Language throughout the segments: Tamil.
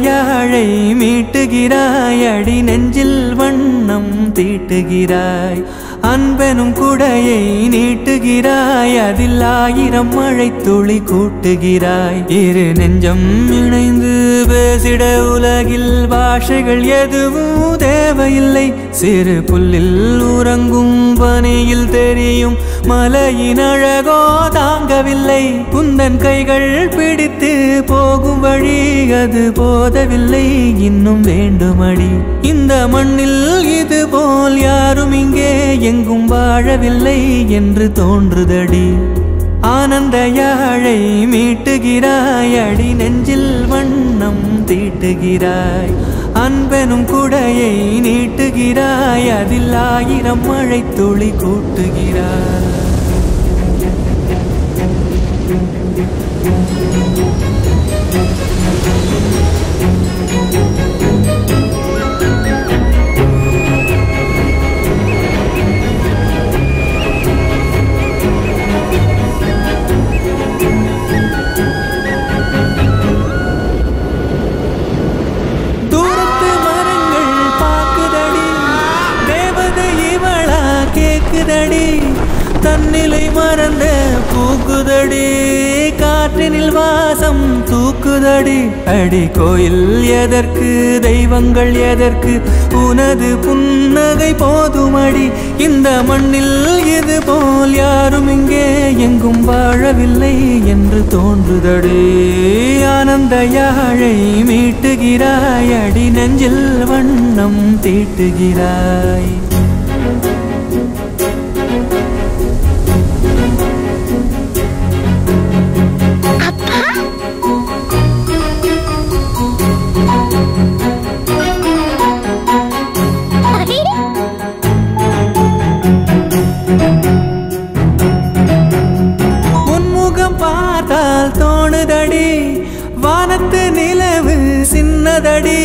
யாழை மீட்டுகிறாய், அடி நெஞ்சில் வண்ணம் தீட்டுகிறாய். அன்பெனும் குடையை நீட்டுகிறாய், அதில் 1000 மழை துளி கூட்டுகிறாய். இரு நெஞ்சம் இணைந்து பேசிட உலகில் பாஷைகள் எதுவும் தேவையில்லை. சிறு புல்லில் உறங்கும் பனியில் தெரியும் மலையின் அழகோ தாங்கவில்லை. குந்தன் கைகள் பிடித்து போகும் வழி அது போதவில்லை, இன்னும் வேண்டுமடி. இந்த மண்ணில் இது போல் யாரும் இங்கே எங்கும் வாழவில்லை என்று தோன்றுதடி. ஆனந்த யாழை மீட்டுகிறாய், அடி நெஞ்சில் வண்ணம் தீட்டுகிறாய். அன்பெனும் குடையை நீட்டுகிறாய், அதில் 1000 மழை துளி கூட்டுகிறாய். தன்னிலை மறந்த பூக்குதடி, காற்றினில் வாசம் தூக்குதடி. அடி கோயில் எதற்கு, தெய்வங்கள் எதற்கு, உனது புன்னகை போதுமடி. இந்த மண்ணில் இது போல் யாரும் இங்கே எங்கும் வாழவில்லை என்று தோன்றுதடி. ஆனந்த யாழை மீட்டுகிறாய், அடி நெஞ்சில் வண்ணம் தீட்டுகிறாய். தாக்குதடி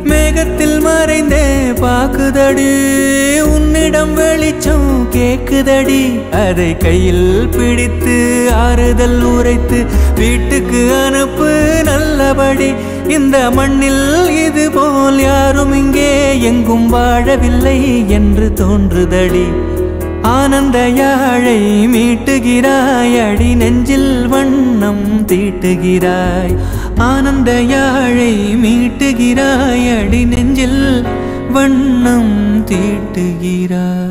மேகத்தில் மறைந்தே பாக்குதடி உன்னிடம் வெளிச்சம் கேக்குதடி அதை கையில் பிடித்து ஆறுதல் உரைத்து வீட்டுக்கு அனுப்பு நல்லபடி இந்த மண்ணில் இது போல் யாரும் இங்கே எங்கும் வாழவில்லை என்று தோன்றுதடி ஆனந்த யாழை மீட்டுகிறாய் அடி நெஞ்சில் வண்ணம் தீட்டுகிறாய் ஆனந்த யாழை மீட்டுகிறாய் அடி நெஞ்சில் வண்ணம் தீட்டுகிறாய்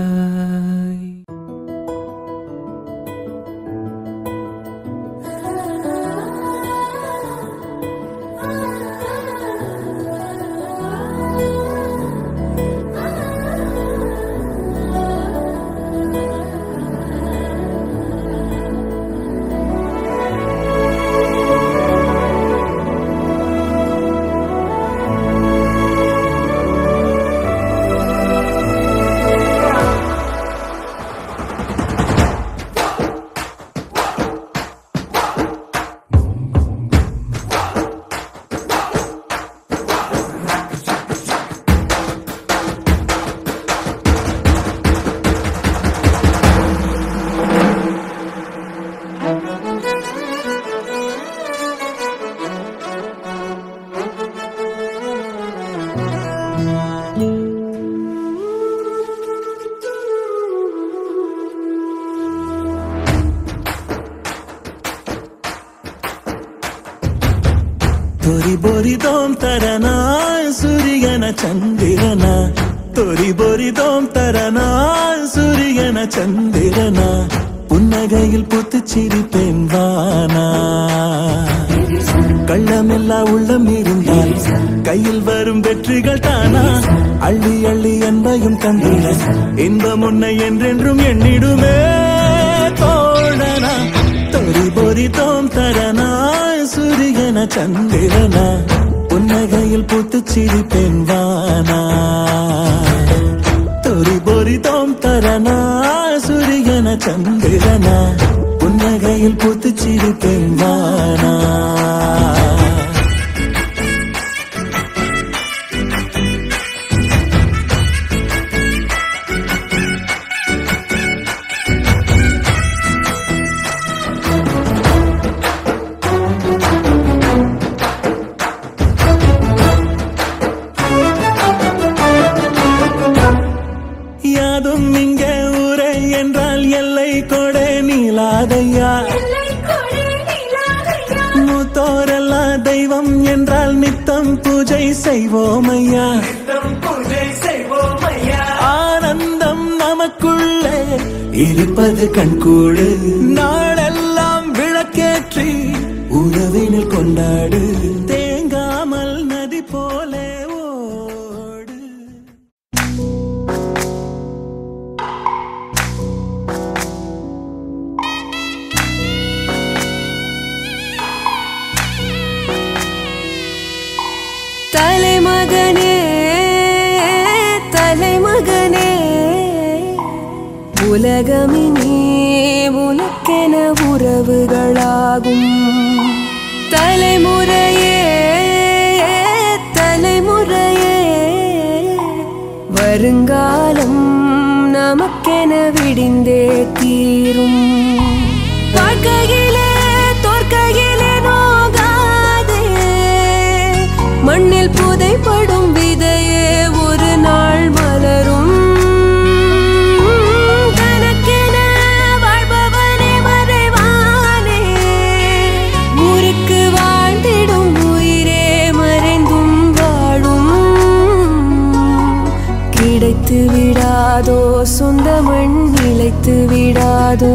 तोरी बोरी दोम तरना सूर्यन चंदिरना तोरी बोरी दोम तरना सूर्यन चंदिरना पुन्नगैயில் புத்துச்சிரிப்பேன் வானா கள்ளமெல்லா உள்ளம் இருந்தால் கையில் வரும் வெற்றிகள் தானா அள்ளி அள்ளி அன்பையும் தந்திட இன்பம் உன்னை என்றென்றும் எண்ணிடுமே தோழனா तोरी बोरी दोम तरना सूर्यन चंदिरना पुन्नगैயில் புத்துச்சிரிப்பேன் வானா तोरी बोरी दोम तरना सूर्यन चंदिरना पुन्नगैயில் புத்துச்சிரிப்பேன் வானா மூத்தோரெல்லா தெய்வம் என்றால் நித்தம் பூஜை செய்வோமையா ஆனந்தம் நமக்குள்ளே இருப்பது கண்கூடு நாளெல்லாம் விளக்கேற்றி உறவினில் கொண்டாடு தேங்காமல் நதி போலே ஓடு தலைமகனே தலைமகனே உலகமினே உனக்கென உறவுகளாகும் தலைமுறையே தலைமுறையே வருங்காலம் நமக்கென விடிந்தே தீரும் வாழ்க்கையிலே தோற்கையிலே நோகாதே மண்ணில் புதைப்படும் விதையே ஒரு நாள் மலரும் தனக்கென வாழ்பவனே மறைவானே ஊருக்கு வாழ்ந்திடும் உயிரே மறைந்தும் வாழும் கிடைத்து விடாதோ சொந்த மண் நிலைத்து விடாதோ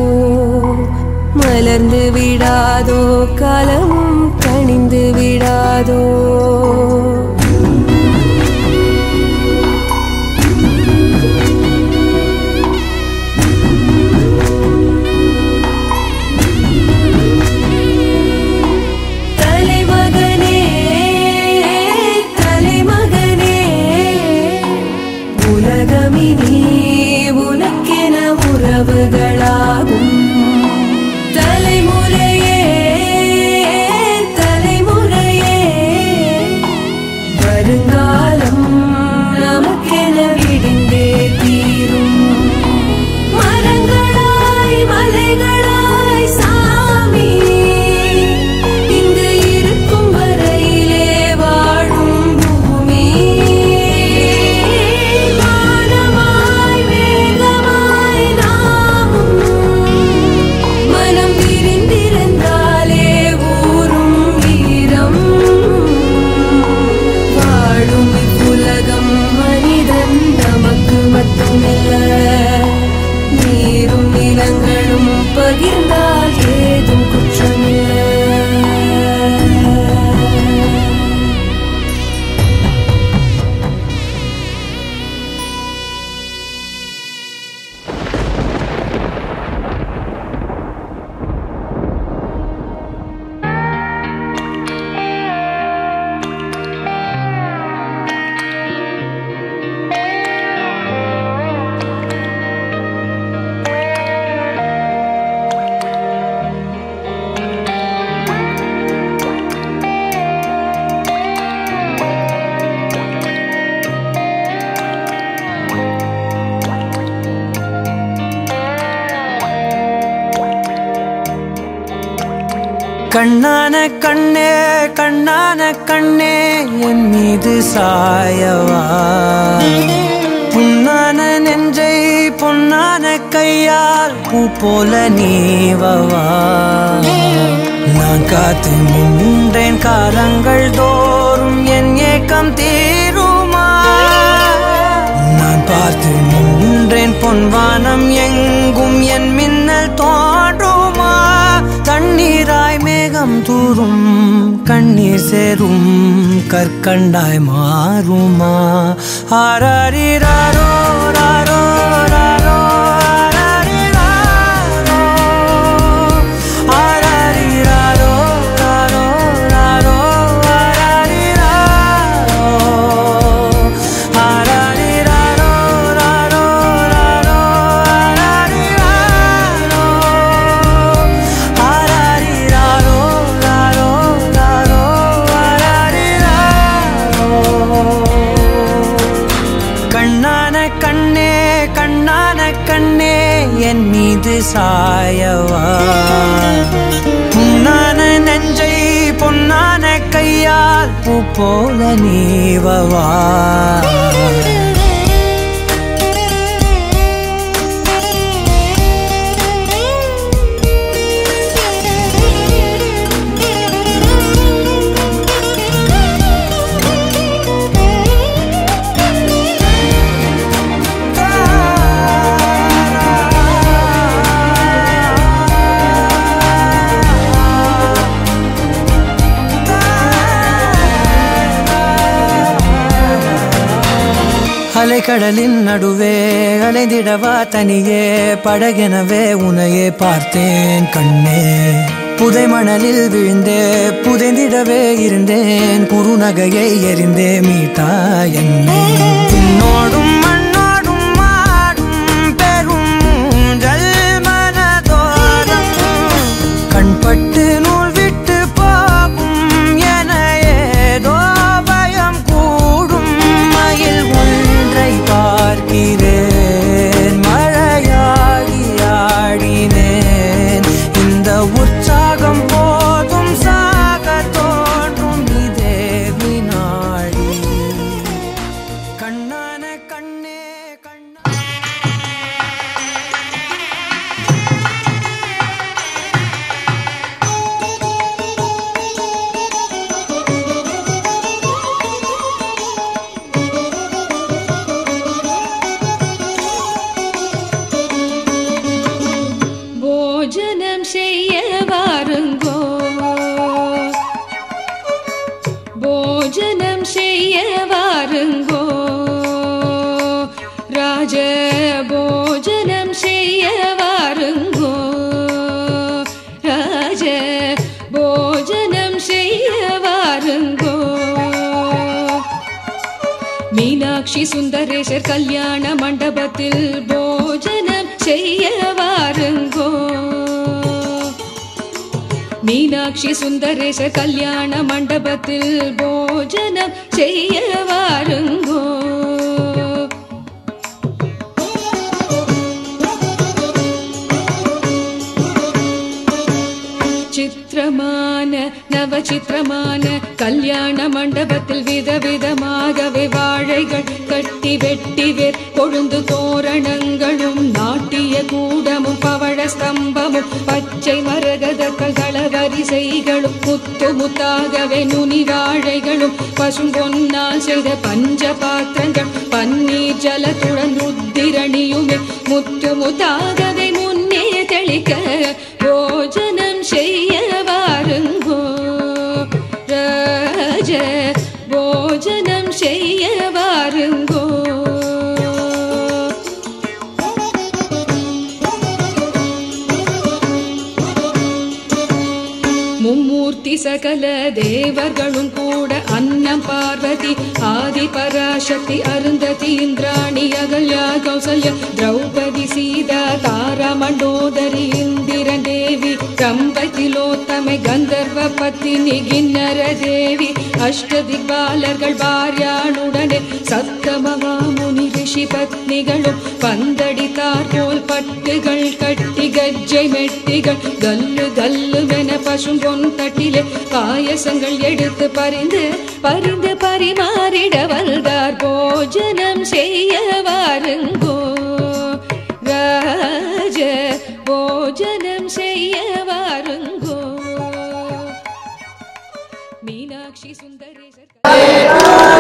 மலர்ந்து விடாதோ காலமும் கனிந்து விடாதோ தலைமகனே தலைமகனே உலகமினே உனக்கென உறவுகளாகும் தலைமுறையே தலைமுறையே கண்ணான கண்ணே கண்ணான கண்ணே என் மீது சாயவா புண்ணான நெஞ்சை பொன்னான கையால் பூ போல நீவவா நான் காத்து நின்றேன் காலங்கள் தோறும் என் ஏக்கம் தீருமா நான் பார்த்து நின்றேன் பொன்வானம் எங்கும் என் மின்னல் தோன்றுமா தண்ணீராய் மேகம் தூரும் கண்ணீர் சேரும் கற்கண்டாய் மாறுமா ஆராரிராரோ ராரோ ராரோ என் மீது சாயவா புண்ணான நெஞ்சை பொன்னான கையால் பூ போல நீவவா அலைக்கடலின் நடுவே அலைந்திடவா தனியே படகெனவே உனையே பார்த்தேன் கண்ணே புதை மணலில் விழுந்தே புதைந்திடவே இருந்தேன் குறுநகையை எறிந்தே மீட்டா என்னை உன்னோடும் மண்ணோடும் மாடும் பெரும் ஊஞ்சல் மனதோரம் கண்பட்டு நூல் விட்டு போகும் என ஏதோ பயம் கூடும் மயில் பார்க்கிறேன் மழையாகி ஆடினேன் இந்த உற்சாகம் போதும் சாக தோன்றும் இதே வினாடி கண்ணான கண்ணே போஜனம் செய்ய வாருங்கோ ராஜ போஜனம் செய்ய வாருங்கோ ராஜ போஜனம் செய்ய வாருங்கோ மீனாட்சி சுந்தரேசர் கல்யாண மண்டபத்தில் போஜனம் செய்ய வாருங்கோ மீனாட்சி சுந்தரேசர் கல்யாண மண்டபத்தில் போஜனம் செய்ய வாருங்கோ சித்திரமான நவசித்திரமான கல்யாண மண்டபத்தில் விதவிதமாகவே வாழைகள் கட்டி வெட்டி வேர் கொழுந்து தோரணங்களும் நாட்டிய கூடமும் பவழ ஸ்தம்பமும் பச்சை மரகதக்கள் தளவரிசைகளும் முத்து முத்தாகவே நுனி வாழைகளும் பசும்பொன்னால் செய்த பஞ்ச பாத்திரங்கள் பன்னீர் ஜலத்துடன் ருத்திரணியுமே முத்து முத்தாகவே முன்னே தெளிக்க போஜனம் செய்ய வாருங்கோ ராஜ போஜனம் செய்ய வாருங்கோ மும்மூர்த்தி சகல தேவர்களும் கூட அன்னம் பார்வதி ஆதி பராசக்தி அருந்ததி இந்திராணி அகல்யா கௌசல்யா திரௌபதி சீதா தாரா மண்டோதரி இந்திரன் தேவி ரம்பை திலோத்தமை கந்தர்வ பத்தினி கிண்ணர தேவி அஷ்டதிக்பாலர்கள் பாரியானுடனே சப்தமகாமுனி ரிஷி பத்னிகளும் பந்தடித்தார் போல் பட்டுகள் கட்டி கஜ்ஜை மெட்டிகள் கல்லு கல்லுவென பசும் பொன் தட்டிலே பாயசங்கள் எடுத்து பறிந்து பறிந்து பரிமாறிட வந்தார் போஜனம் செய்ய வாருங்கோ ராஜ போஜனம் செய்ய வாருங்கோ மீனாட்சி சுந்தரேசர்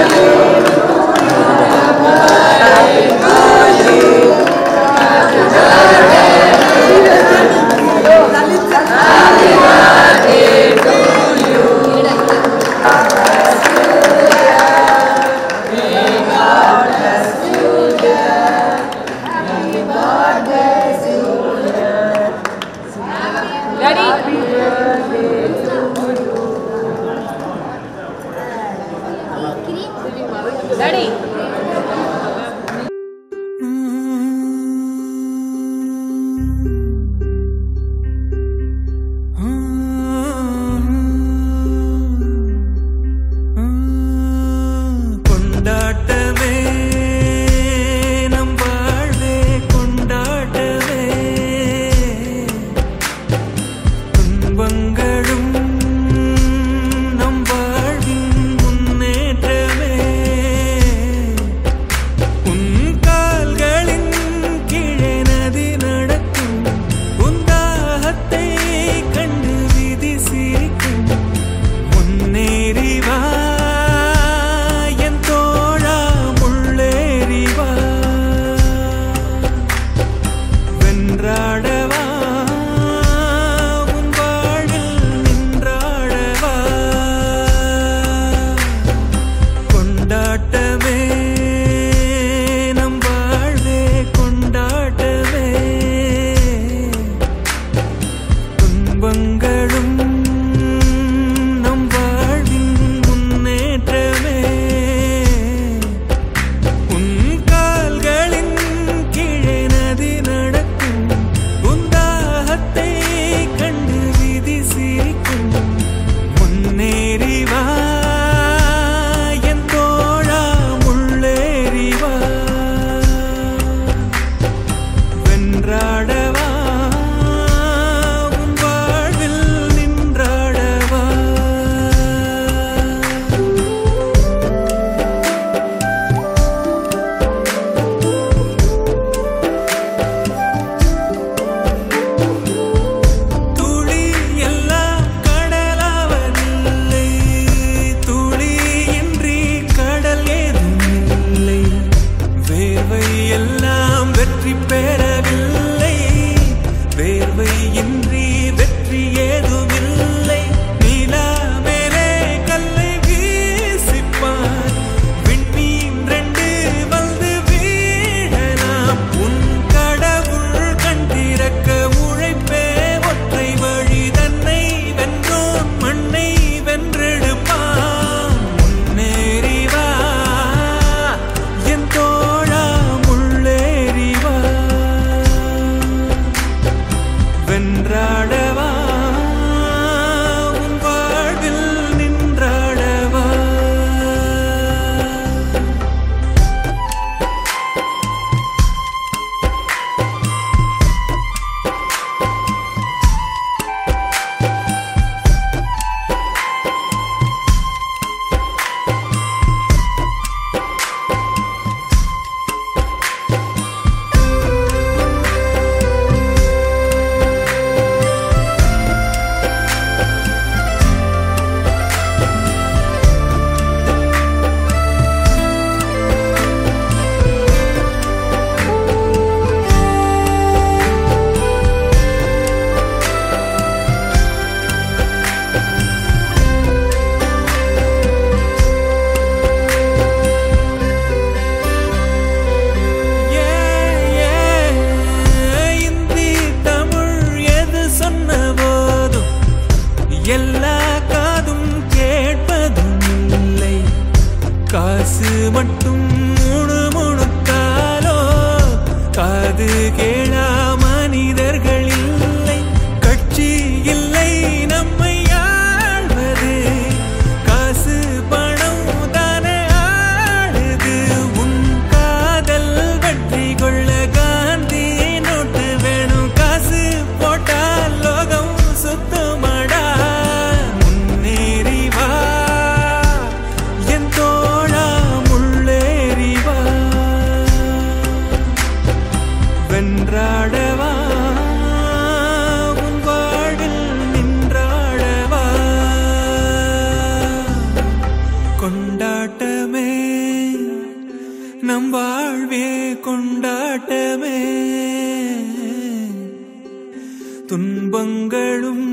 துன்பங்களும்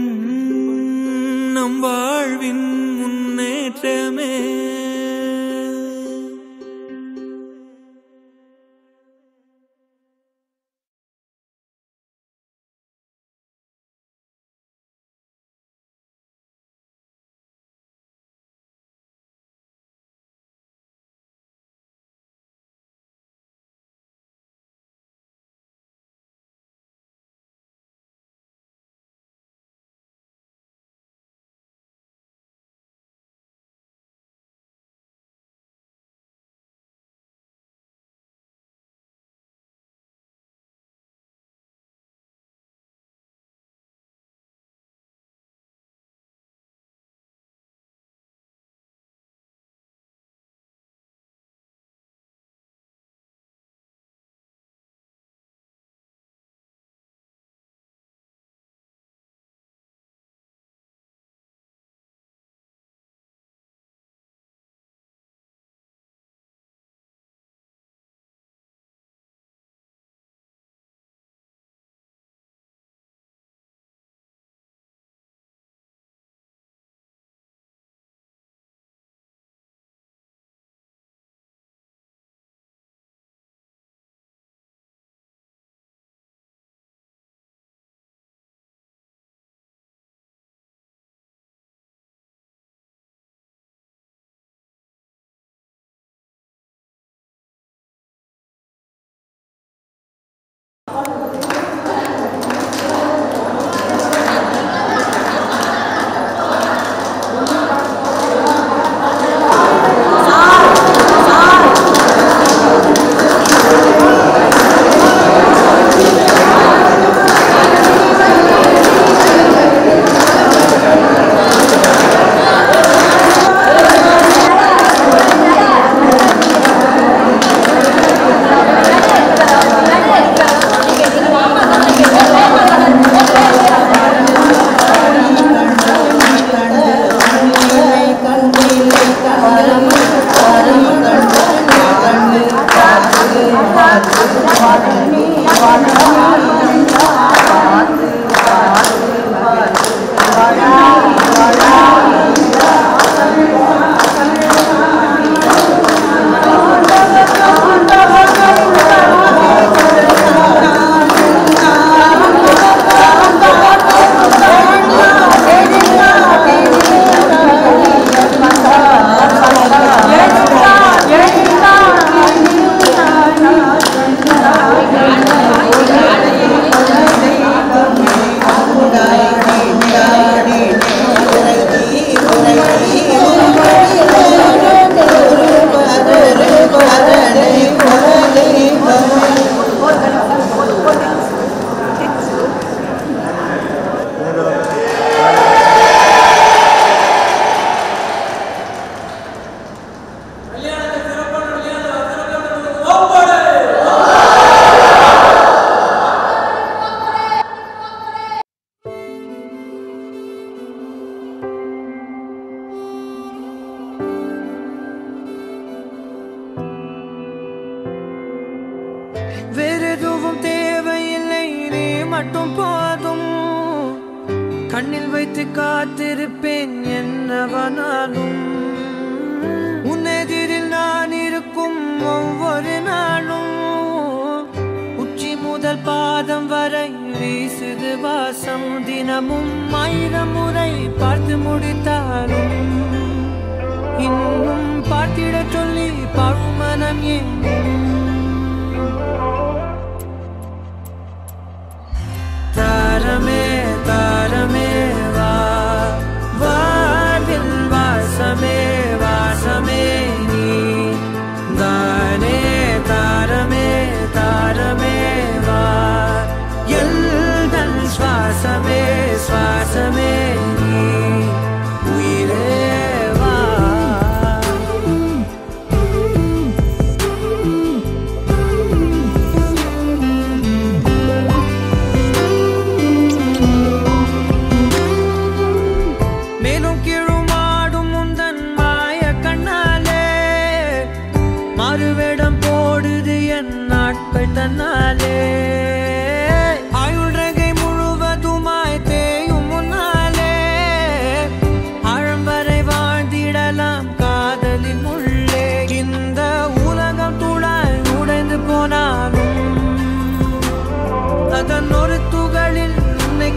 நம் வாழ்வின் முன்னேற்றமே. வேறெதுவும் தேவையில்லை, நீ மட்டும் போதும். கண்ணில் வைத்து காத்திருப்பேன் என்னவனாலும். உன்னெதிரில் நான் இருக்கும் ஒவ்வொரு நாளும். உச்சி முதல் பாதம் வரை வீசுது வாசம். தினமும் 1000 முறை பார்த்து முடித்தாலும் இன்னும் பார்த்திட சொல்லி பழுமனம் ஏன் தாரமே தாரமே வா வாழ்வின் வாசமே வாசமே நீ தானே தாரமே தாரமே வா எல்தன் சுவாசமே சுவாசமே நீ உயிரே வா.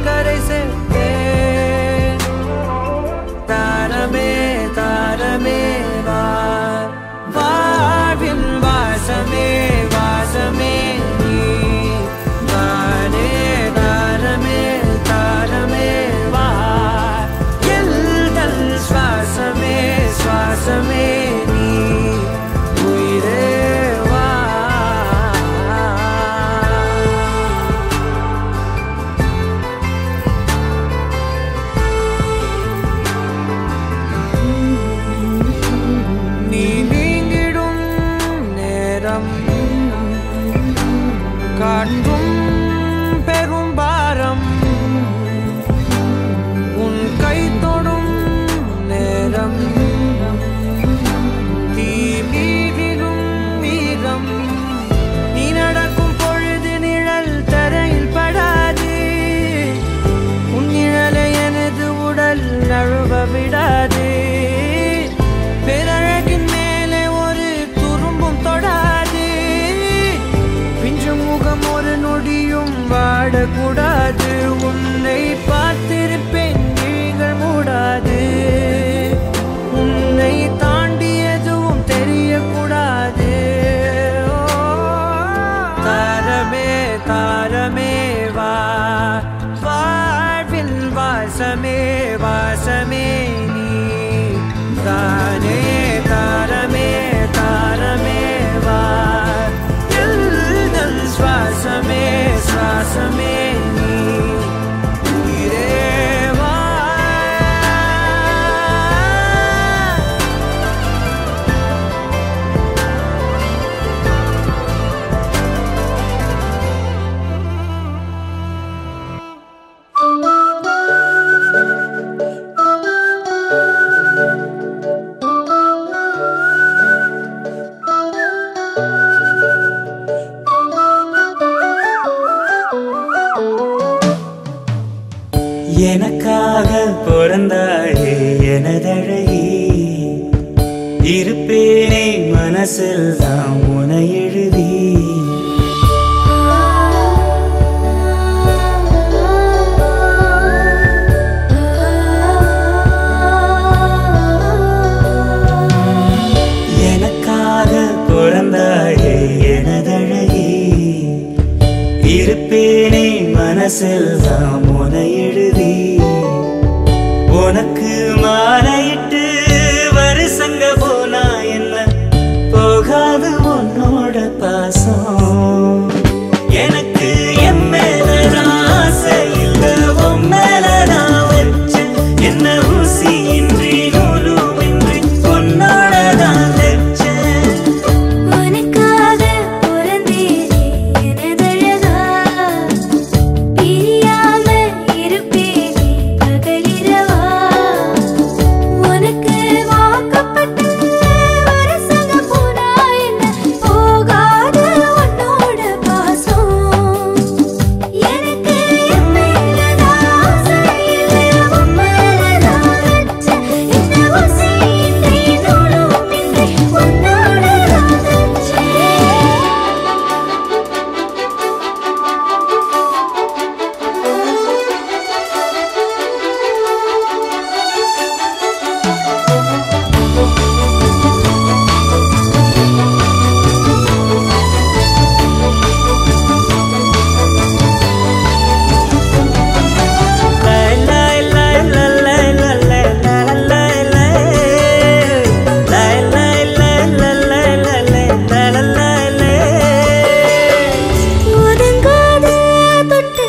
கரை சேர்த்தேன். தாரமே தாரமே வா, வாழ்வின் வாசமே வாசமே நீ தானே. தாரமே தாரமே வா, எல்தல் சுவாசமே சுவாசமே நீ உயிரே வா. நீ நீங்கிடும் நேரம் காட்டும் பெரும் பாரம், உன் கை தொடும் நேரம் தீ மீதிலும் வீரம். நீ நடக்கும் பொழுது நிழல் தரையில் படாது, உன் நிழலை எனது உடல் நழுவ விடாது. பேரழகின் மேலே ஒரு துரும்பும் தொடாது, பிஞ்சு முகம் ஒரு நொடியும் வாடக்கூடாது. உன்னை பார்த்திருப்பேன் விழிகள் மூடாது, உன்னை தாண்டி எதுவும் தெரியக்கூடாது. தாரமே தாரமே வா, வாழ்வின் வாசமே வாசமே நீ தானே. தாரமே தாரமே வா, எல்தல் சுவாசமே சுவாசமே நீ உயிரே வா. எனக்காக பிறந்தாயே எனதழகி, இருப்பேனே மனசில் தான் உனை எழுதி. எனக்காக பிறந்தாயே எனதழகி, இருப்பேனே மனசில் தான் உனை எழுதி. உனக்கு மாலையிட்டு வருஷங்க போனா என்ன போகாது உன்னோட பாசம். எனக்கு என் மேலதான் ஆசை இல்ல, உன் மேலதான் வச்ச என்ன ஊசியின்றி நூலுமின்றி உன்னோடதான் வச்சேன். உனக்காக பிறந்தேனே எனதழகா, பிரியாம இருப்பேனே பகலிரவா. உனக்கு வாக்கப்பட்ட வருஷங்க போனா என்ன போகாது உன்னோட பாசம். எனக்கு என் மேலதான் ஆசை இல்லை, உன் மேலதான் வச்ச என்ன ஊசியின்றி நூலுமின்றி உன்னோடதான் வச்சேன். ஒதுங்காத தொட்டு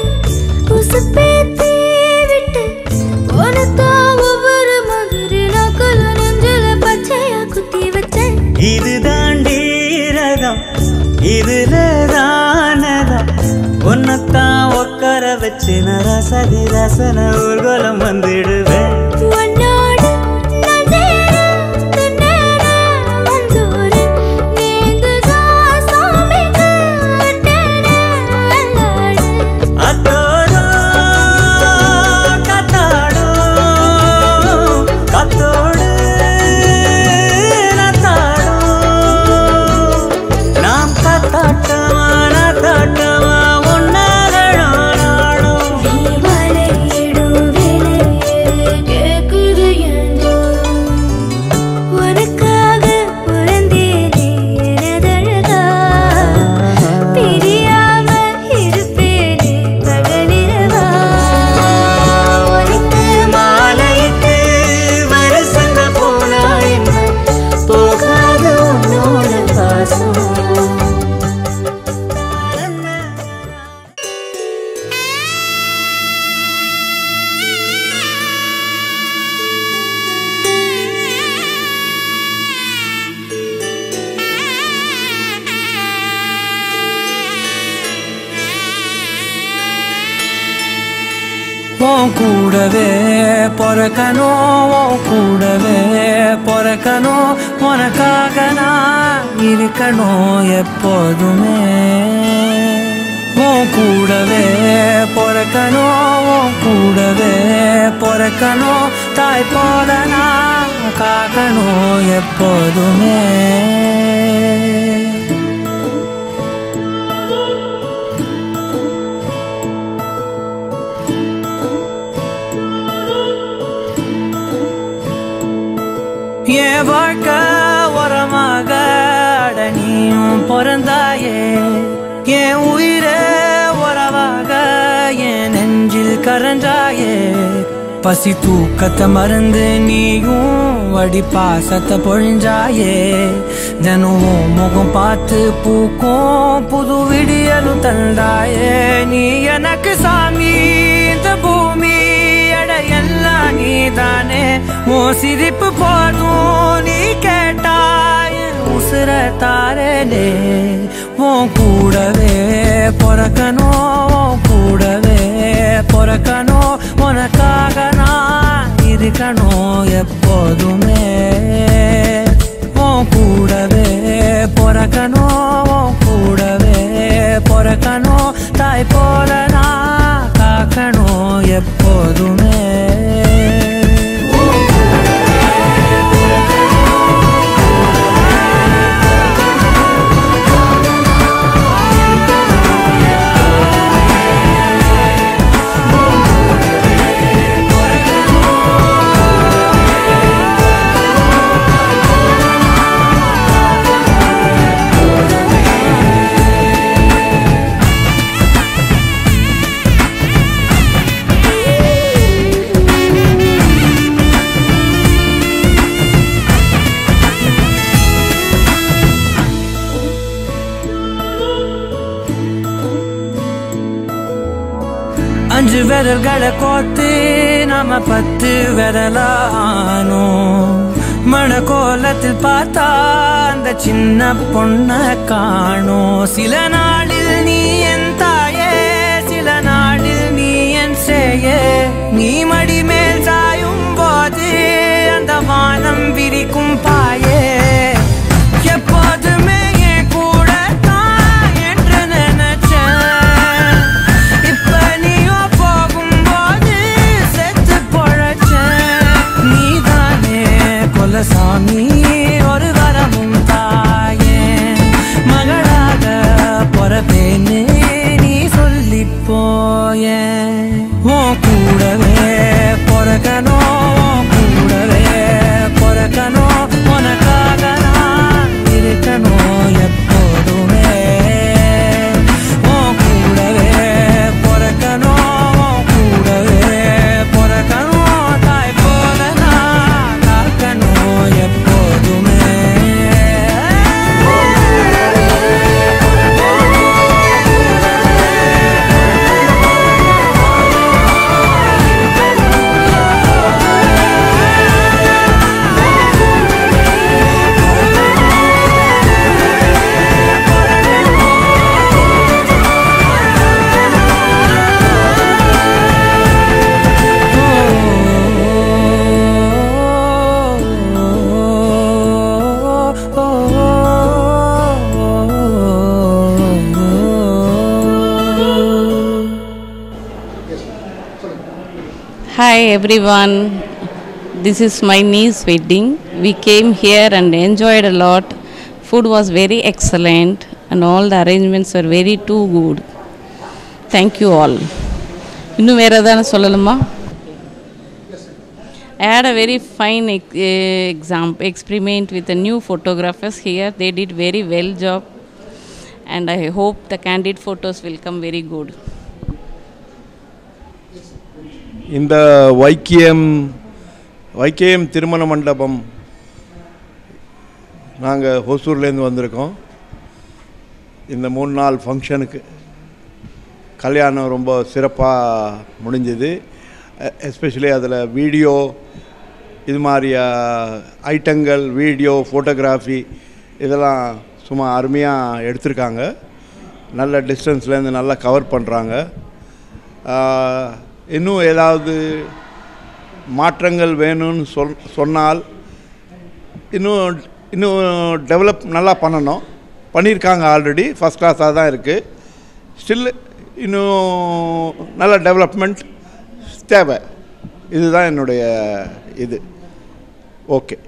உசுப்பேத்தி விட்டு உனக்கா ஒவ்வொரு மாதிரி நாக்குல நெஞ்சில பச்சையா குத்தி வச்சேன். இது தாண்டி ரகம் இதுல தானதம், உன்னத்தான் உட்கார வச்சு நான் ரசதி ரசன ஊர்வலம் வந்துடுவேன். உன்னோடு நான் சேர தின்னேன வந்தோரு நீங்குதா சாமிக்கு அட்டேன அல்லாடு. அத்தோடும் கத்தாடும் கத்தோடு நத்தாடும், நாம் கத்தாட்டமா நத்தாட்டமா உன்னாகணும் நாடும். நீ வரைய உன் கூடவே பொறக்கணும் உன் கூடவே பொறக்கணும் உனக்காக நான் இருக்கணும் எப்போதுமே உன் கூடவே பொறக்கணும் உன் கூடவே பொறக்கணும் தாய் போல நான் காக்கணும் எப்போதுமே என் வாழ்க்கை உரமாக அடனியும் பிறந்தாயே என் உயிரே உறவாக என் நெஞ்சில் கரஞ்சாயே பசி தூக்கத்தை மறந்து நீயும் வடி பாசத்தை பொழிஞ்சாயே தினம் முகம் பார்த்து பூக்கும் புது விடியலும் தந்தாயே நீ எனக்கு சாமி இந்த பூமி எல்லாம் நீதானே உன் சிரிப்பு போதும் நீ கேட்டாய் உசுர தாரலே உன் கூடவே பொறக்கணும் கூடவே பொறக்கணும் உனக்காக நான் இருக்கணும் எப்போதுமே உன் கூடவே பொறக்கணும் கூடவே பொறக்கணும் தாய் போல நான் காக்கணும் எப்போதுமே அஞ்சு விரல்களை கோத்து நாம 10 விரலானோ மணக்கோலத்தில் பார்த்தா அந்த சின்ன பொண்ண காணோம் சில நாளில் நீ என் தாயே சில நாளில் நீ என் சேயே நீ மடி மேல் சாயும் போது அந்த வானம் விரிக்கும் பாயே எப்போதுமே என் கூட தான் என்று நினைச்சேன் இப்ப நீயோ போகும்போது செத்து பொழைச்சேன் நீதானே கொலசாமி ஒரு வரமும் தாயே மகளாக பொறப்பேன்னு நீ சொல்லி போயே உன் கூடவே பொறக்கணும் கூடவே பொறக்கணும் உனக்காக நான் இருக்கணும் எப்போதுமே உன் கூடவே பொறக்கணும் கூடவே பொறக்கணும் தாய் போல நான் காக்கணும் எப்போதுமே Hi everyone, this is my niece's wedding. We came here and enjoyed a lot. Food was very excellent and all the arrangements were very too good. Thank you all. இன்னும் வேற ஏதாவது சொல்லலாமா? I had a very fine experiment with the new photographers here. They did very well job and I hope the candid photos will come very good. இந்த வைக்கியம் திருமண மண்டபம் நாங்கள் ஹொசூர்லேருந்து வந்திருக்கோம். இந்த 3 நாள் ஃபங்க்ஷனுக்கு கல்யாணம் ரொம்ப சிறப்பாக முடிஞ்சது. எஸ்பெஷலி அதில் வீடியோ இது மாதிரி ஐட்டங்கள் வீடியோ ஃபோட்டோகிராஃபி இதெல்லாம் சும்மா அருமையாக எடுத்திருக்காங்க. நல்ல டிஸ்டன்ஸ்லேருந்து நல்லா கவர் பண்ணுறாங்க. இன்னும் ஏதாவது மாற்றங்கள் வேணும்னு சொன்னால் இன்னும் டெவலப் நல்லா பண்ணணும். பண்ணியிருக்காங்க, ஆல்ரெடி ஃபஸ்ட் கிளாஸாக தான் இருக்குது. ஸ்டில் இன்னும் நல்ல டெவலப்மெண்ட் தேவை. இதுதான் என்னுடைய இது. Okay.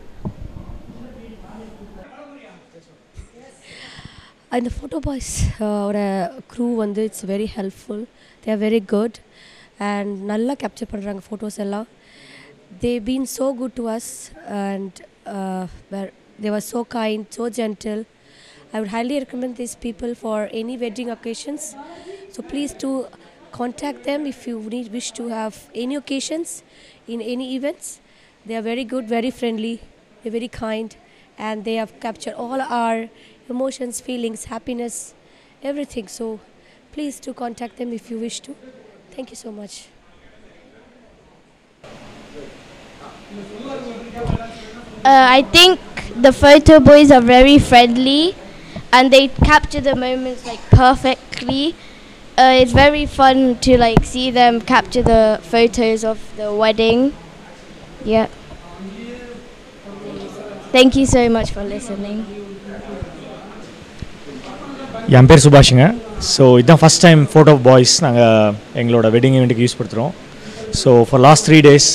And the photo boys crew வந்து it's very helpful. They are very good and நல்லா capture பண்றாங்க photos எல்லாம். They've been so good to us and they were so kind, so gentle. I would highly recommend these people for any wedding occasions. So please do contact them if you wish to have any occasions in any events. They are very good, very friendly, they're very kind, and they have captured all our emotions, feelings, happiness, everything. So please do contact them if you wish to. Thank you so much. I think the photo boys are very friendly and they capture the moments like perfectly. It's very fun to like see them capture the photos of the wedding. Yeah. Thank you so much for listening. என் பேர் சுபாஷுங்க. ஸோ இதுதான் ஃபஸ்ட் டைம் ஃபோட்டோ பாய்ஸ் நாங்கள் எங்களோட வெட்டிங் ஈவெண்ட்டுக்கு யூஸ் படுத்துகிறோம். ஸோ ஃபார் லாஸ்ட் 3 days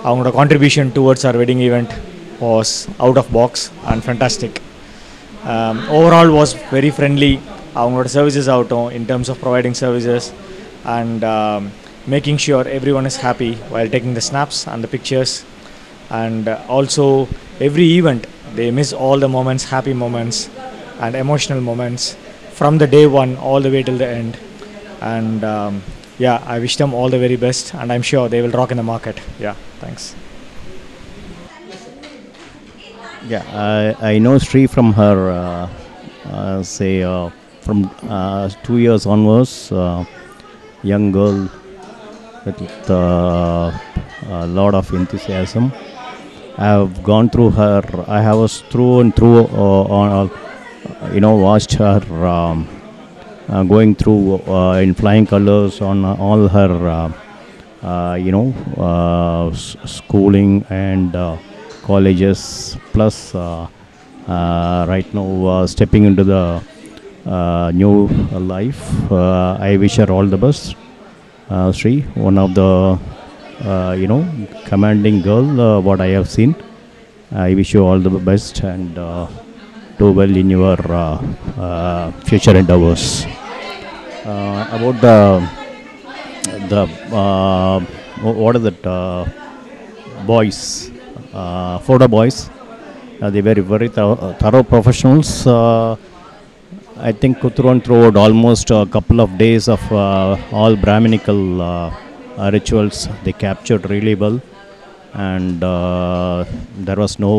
அவங்களோட contribution towards our wedding event was out of box and fantastic. Overall was very friendly. அவங்களோட சர்வீசஸ் ஆகட்டும், in terms of providing services and making sure everyone is happy while taking the snaps and the pictures. And also every event they miss all the moments, happy moments and emotional moments from the day one all the way till the end. And yeah, I wish them all the very best and I'm sure they will rock in the market. Yeah, thanks. Yeah, I know Sri from her from 2 years onwards, young girl with a lot of enthusiasm. I have gone through her. I have was through and through watched her going through in flying colors on all her schooling and colleges, plus right now stepping into the new life. I wish her all the best. Sri, one of the commanding girl what I have seen. I wish you all the best and do well in your future endeavors. About the what is it, boys, photo boys, they were very thorough professionals. I think throughout almost a couple of days of all Brahminical rituals they captured really well, and there was no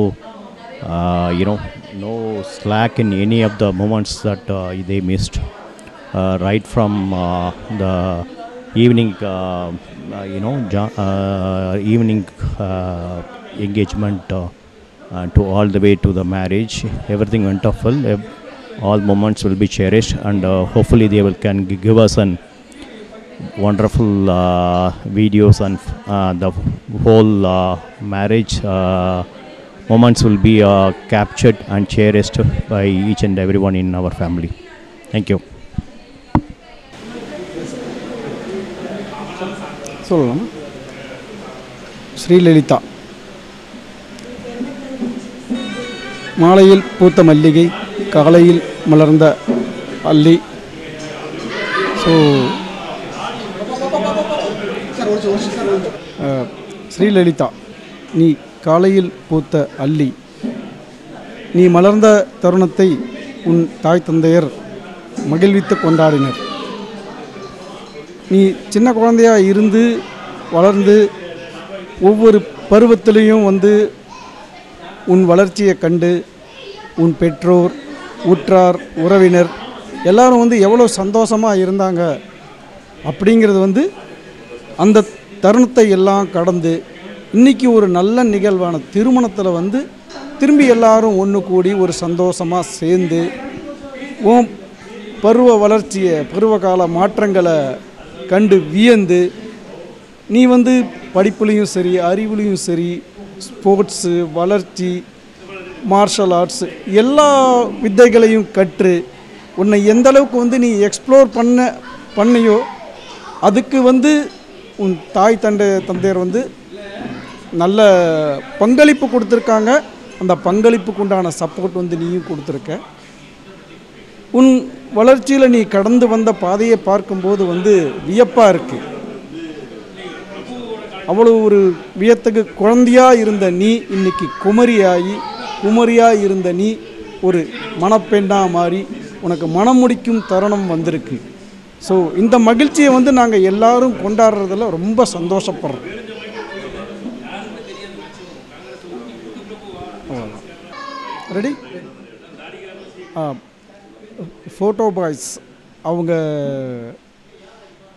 slack in any of the moments that they missed, right from the evening evening engagement to all the way to the marriage. Everything went off well. All moments will be cherished, and hopefully they can give us an wonderful videos, and the whole marriage moments will be captured and cherished by each and everyone in our family. Thank you. சொல்லலாம். ஸ்ரீலலிதா. மாலையில் பூத்த மல்லிகை, காலையில் மலர்ந்த அல்லி. ஸோ ஸ்ரீலலிதா, நீ காலையில் பூத்த அல்லி, நீ மலர்ந்த தருணத்தை உன் தாய் தந்தையர் மகிழ்வித்து கொண்டாடினர். நீ சின்ன குழந்தையாக இருந்து வளர்ந்து ஒவ்வொரு பருவத்திலையும் உன் வளர்ச்சியை கண்டு உன் பெற்றோர், உற்றார், உறவினர் எல்லாரும் எவ்வளோ சந்தோஷமாக இருந்தாங்க அப்படிங்கிறது அந்த தருணத்தை எல்லாம் கடந்து இன்றைக்கி ஒரு நல்ல நிகழ்வான திருமணத்தில் திரும்பி எல்லாரும் ஒன்று கூடி ஒரு சந்தோஷமாக சேர்ந்து பருவ வளர்ச்சியை, பருவகால மாற்றங்களை கண்டு வியந்து நீ வந்து படிப்புலேயும் சரி, அறிவுலேயும் சரி, ஸ்போர்ட்ஸு, வளர்ச்சி, மார்ஷல் ஆர்ட்ஸு எல்லா வித்தைகளையும் கற்று உன்னை எந்த அளவுக்கு வந்து நீ எக்ஸ்ப்ளோர் பண்ணியோ அதுக்கு வந்து உன் தாய் தந்தையர் வந்து நல்ல பங்களிப்பு கொடுத்துருக்காங்க. அந்த பங்களிப்புக்கு உண்டான சப்போர்ட் வந்து நீயும் கொடுத்துருக்க. உன் வளர்ச்சியில் நீ கடந்து வந்த பாதையை பார்க்கும்போது வந்து வியப்பாக இருக்குது. அவ்வளோ ஒரு வியத்துக்கு குழந்தையாக இருந்த நீ இன்னைக்கு குமரியாக இருந்த நீ ஒரு மணப்பெண்ணாக மாறி உனக்கு மனம் முடிக்கும் தருணம் வந்திருக்கு. ஸோ இந்த மகிழ்ச்சியை வந்து நாங்கள் எல்லாரும் கொண்டாடுறதில் ரொம்ப சந்தோஷப்படுறோம். ரெடி? ஃபோட்டோ பாய்ஸ் அவங்க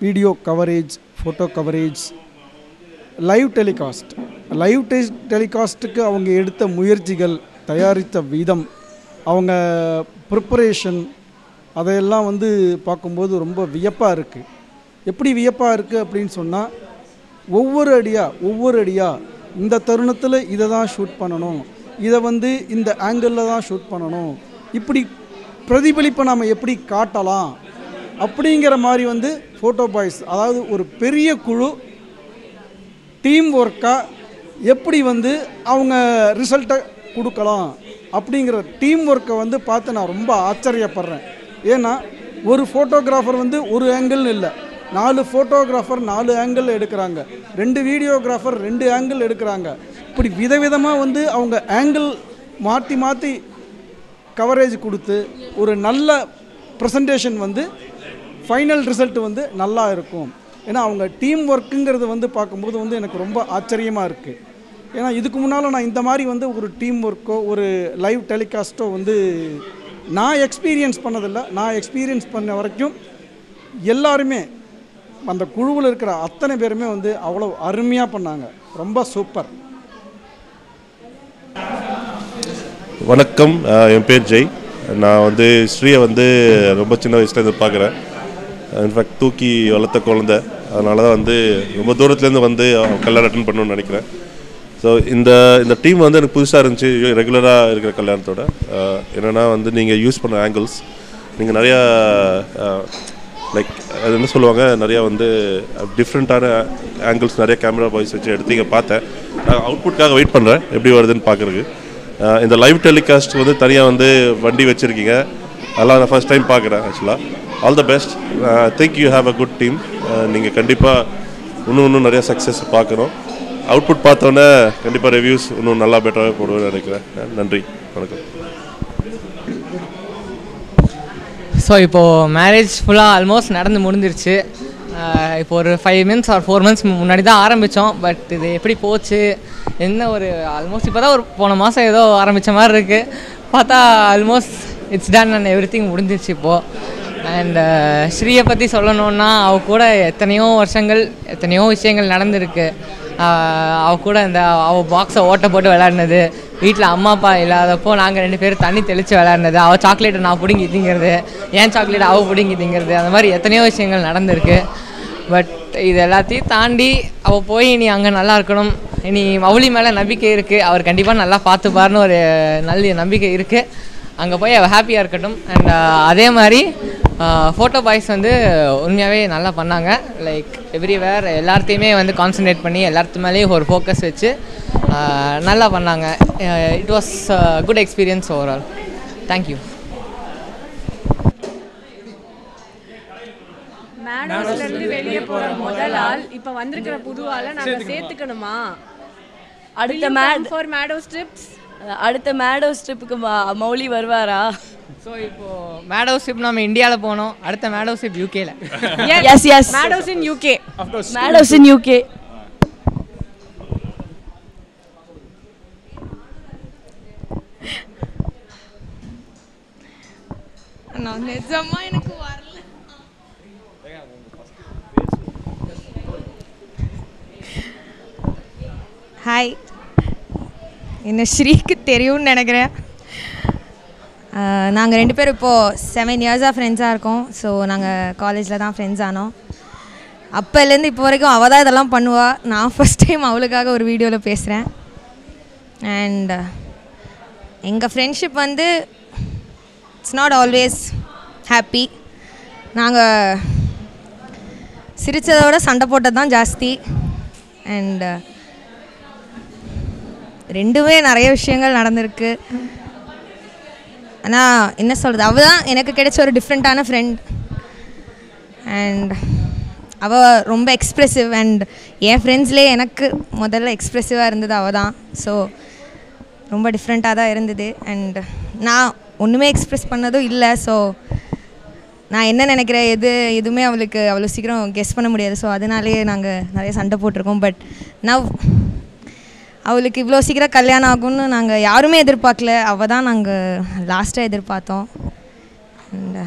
video coverage, photo coverage, live டெலிகாஸ்ட்டுக்கு அவங்க எடுத்த முயற்சிகள், தயாரித்த விதம், அவங்க ப்ரிப்பரேஷன், அதையெல்லாம் வந்து பார்க்கும்போது ரொம்ப வியப்பாக இருக்குது. எப்படி வியப்பாக இருக்குது அப்படின்னு சொன்னால், ஒவ்வொரு அடியாக இந்த தருணத்தில் இதை தான் ஷூட் பண்ணணும், இதை வந்து இந்த ஆங்கிளில் தான் ஷூட் பண்ணணும், இப்படி பிரதிபலிப்பை நாம் எப்படி காட்டலாம் அப்படிங்கிற மாதிரி வந்து ஃபோட்டோ பாய்ஸ், அதாவது ஒரு பெரிய குழு டீம் ஒர்க்காக எப்படி வந்து அவங்க ரிசல்ட்டை கொடுக்கலாம் அப்படிங்கிற டீம் ஒர்க்கை வந்து பார்த்து நான் ரொம்ப ஆச்சரியப்படுறேன். ஏன்னா ஒரு ஃபோட்டோகிராஃபர் வந்து ஒரு ஆங்கிள்னு இல்லை, 4 ஃபோட்டோகிராஃபர் 4 ஆங்கிள் எடுக்கிறாங்க, 2 வீடியோகிராஃபர் 2 ஆங்கிள் எடுக்கிறாங்க. இப்படி விதவிதமாக வந்து அவங்க ஆங்கிள் மாற்றி கவரேஜ் கொடுத்து ஒரு நல்ல ப்ரெசன்டேஷன் வந்து ஃபைனல் ரிசல்ட் வந்து நல்லா இருக்கும். ஏன்னா அவங்க டீம் ஒர்க்குங்கிறது வந்து பார்க்கும்போது வந்து எனக்கு ரொம்ப ஆச்சரியமாக இருக்குது. ஏன்னா இதுக்கு முன்னால் நான் இந்த மாதிரி வந்து ஒரு டீம் ஒர்க்கோ ஒரு லைவ் டெலிகாஸ்ட்டோ வந்து நான் எக்ஸ்பீரியன்ஸ் பண்ணதில்லை. நான் எக்ஸ்பீரியன்ஸ் பண்ண வரைக்கும் எல்லாருமே அந்த குழுவில் இருக்கிற அத்தனை பேருமே வந்து அவ்வளோ அருமையாக பண்ணாங்க. ரொம்ப சூப்பர். வணக்கம், என் பேர் ஜெய். நான் வந்து ஸ்ரீயை வந்து ரொம்ப சின்ன வயசுலேருந்து பார்க்குறேன். இன்ஃபேக்ட் தூக்கி வளர்த்த குழந்தை, அதனால தான் வந்து ரொம்ப தூரத்துலேருந்து வந்து கல்யாணம் அட்டன் பண்ணணும்னு நினைக்கிறேன். ஸோ இந்த டீம் வந்து எனக்கு புதுசாக இருந்துச்சு ரெகுலராக இருக்கிற கல்யாணத்தோட. என்னென்னா வந்து நீங்கள் யூஸ் பண்ண ஆங்கிள்ஸ், நீங்கள் நிறையா லைக் அது என்ன சொல்லுவாங்க, நிறையா வந்து டிஃப்ரெண்ட்டான ஆங்கிள்ஸ் நிறைய கேமரா பாய்ஸ் வச்சு எடுத்தீங்க பார்த்தேன். நான் அவுட்புட்காக வெயிட் பண்ணுறேன் எப்படி வருதுன்னு பார்க்குறதுக்கு. இந்த லைவ் டெலிகாஸ்ட் வந்து தனியாக வந்து வண்டி வச்சுருக்கீங்க, அதெல்லாம் நான் ஃபர்ஸ்ட் டைம் பார்க்குறேன். ஆக்சுவலாக all the best. Think you have a good team. நீங்கள் கண்டிப்பாக இன்னும் நிறையா சக்ஸஸ் பார்க்குறோம். அவுட்புட் பார்த்தோன்னே கண்டிப்பாக ரிவ்யூஸ் இன்னும் நல்லா பெட்டராக போடுவேன்னு நினைக்கிறேன். நன்றி, வணக்கம். ஸோ இப்போது மேரேஜ் ஃபுல்லாக ஆல்மோஸ்ட் நடந்து முடிஞ்சிருச்சு. இப்போ ஒரு 5 months or 4 months முன்னாடி தான் ஆரம்பித்தோம். பட் இது எப்படி போச்சு, என்ன ஒரு ஆல்மோஸ்ட் இப்போ தான் ஒரு போன மாதம் ஏதோ ஆரம்பித்த மாதிரி இருக்குது. பார்த்தா almost it's done and everything முடிஞ்சிருச்சு இப்போது. அண்ட் ஸ்ரீயை பற்றி சொல்லணுன்னா, அவ கூட எத்தனையோ வருஷங்கள் எத்தனையோ விஷயங்கள் நடந்திருக்கு. அவ கூட அவள் பாக்ஸை ஓட்ட போட்டு விளையாடினது, வீட்டில் அம்மா அப்பா இல்லாதப்போ நாங்கள் 2 பேரும் தண்ணி தெளித்து விளையாடினது, அவள் சாக்லேட்டை நான் பிடுங்கி திங்கிறது, ஏன் சாக்லேட் அவள் பிடுங்கி திங்கிறது, அந்த மாதிரி எத்தனையோ விஷயங்கள் நடந்திருக்கு. பட் இது எல்லாத்தையும் தாண்டி அவள் போய் நீ அங்கே நல்லா இருக்கணும், இனி மௌலி மேலே நம்பிக்கை இருக்குது, அவர் கண்டிப்பாக நல்லா பார்த்துப்பாருன்னு ஒரு நல்ல நம்பிக்கை இருக்குது. அங்கே போய் அவள் ஹாப்பியாக இருக்கட்டும். அண்ட் அதே மாதிரி ஃபோட்டோ பாய்ஸ் வந்து உண்மையாகவே நல்லா பண்ணாங்க. லைக் எவ்ரிவேர் எல்லாத்தையுமே வந்து கான்சன்ட்ரேட் பண்ணி எல்லாத்து மேலேயும் ஒரு ஃபோக்கஸ் வச்சு நல்லா பண்ணாங்க. It was good experience overall. Thank you. மேடோஸ்லேருந்து வெளியே போகிற முதல் ஆள் இப்போ வந்திருக்கிற புது ஆளை நாங்கள் சேர்த்துக்கணுமா? அடுத்த மேடோஸ் ட்ரிப்புக்கு மௌலி வருவாரா? ஸோ இப்போது மேடோஸ் ட்ரிப் நம்ம இந்தியாவில் போனோம், அடுத்த மேடோஸ் ட்ரிப் யூகேல. Yes yes, meadows in UK. Meadows in UK. நான் நிஜமா எனக்கு வரல. ஹாய், என்ன ஸ்ரீக்கு தெரியும்னு நினைக்கிறேன். நாங்கள் 2 பேரும் இப்போது 7 years ஃப்ரெண்ட்ஸாக இருக்கோம். ஸோ நாங்கள் காலேஜில் தான் ஃப்ரெண்ட்ஸ் ஆனோம். அப்போலேருந்து இப்போ வரைக்கும் அவள் தான் இதெல்லாம் பண்ணுவாள். நான் ஃபஸ்ட் டைம் அவளுக்காக ஒரு வீடியோவில் பேசுகிறேன். அண்ட் எங்கள் ஃப்ரெண்ட்ஷிப் வந்து இட்ஸ் நாட் ஆல்வேஸ் ஹாப்பி. நாங்கள் சிரித்ததோட சண்டை போட்டது தான் ஜாஸ்தி. அண்ட் ரெண்டுமே நிறைய விஷயங்கள் நடந்திருக்கு. ஆனால் என்ன சொல்கிறது, அவள் தான் எனக்கு கிடைச்ச ஒரு டிஃப்ரெண்ட்டான ஃப்ரெண்ட். அண்ட் அவள் ரொம்ப எக்ஸ்ப்ரெசிவ். அண்ட் என் ஃப்ரெண்ட்ஸ்லேயே எனக்கு முதல்ல எக்ஸ்ப்ரெசிவாக இருந்தது அவள் தான். ஸோ ரொம்ப டிஃப்ரெண்ட்டாக தான் இருந்தது. அண்ட் நான் ஒன்றுமே எக்ஸ்ப்ரெஸ் பண்ணதும் இல்லை. ஸோ நான் என்ன நினைக்கிறேன் எதுவுமே அவளுக்கு அவ்வளோ சீக்கிரம் கெஸ் பண்ண முடியாது. ஸோ அதனாலேயே நாங்கள் நிறைய சண்டை போட்டிருக்கோம். பட் நான் அவளுக்கு இவ்வளோ சீக்கிரம் கல்யாணம் ஆகும்னு நாங்கள் யாருமே எதிர்பார்க்கல. அவள் தான் நாங்கள் லாஸ்ட்டாக எதிர்பார்த்தோம். அண்ட்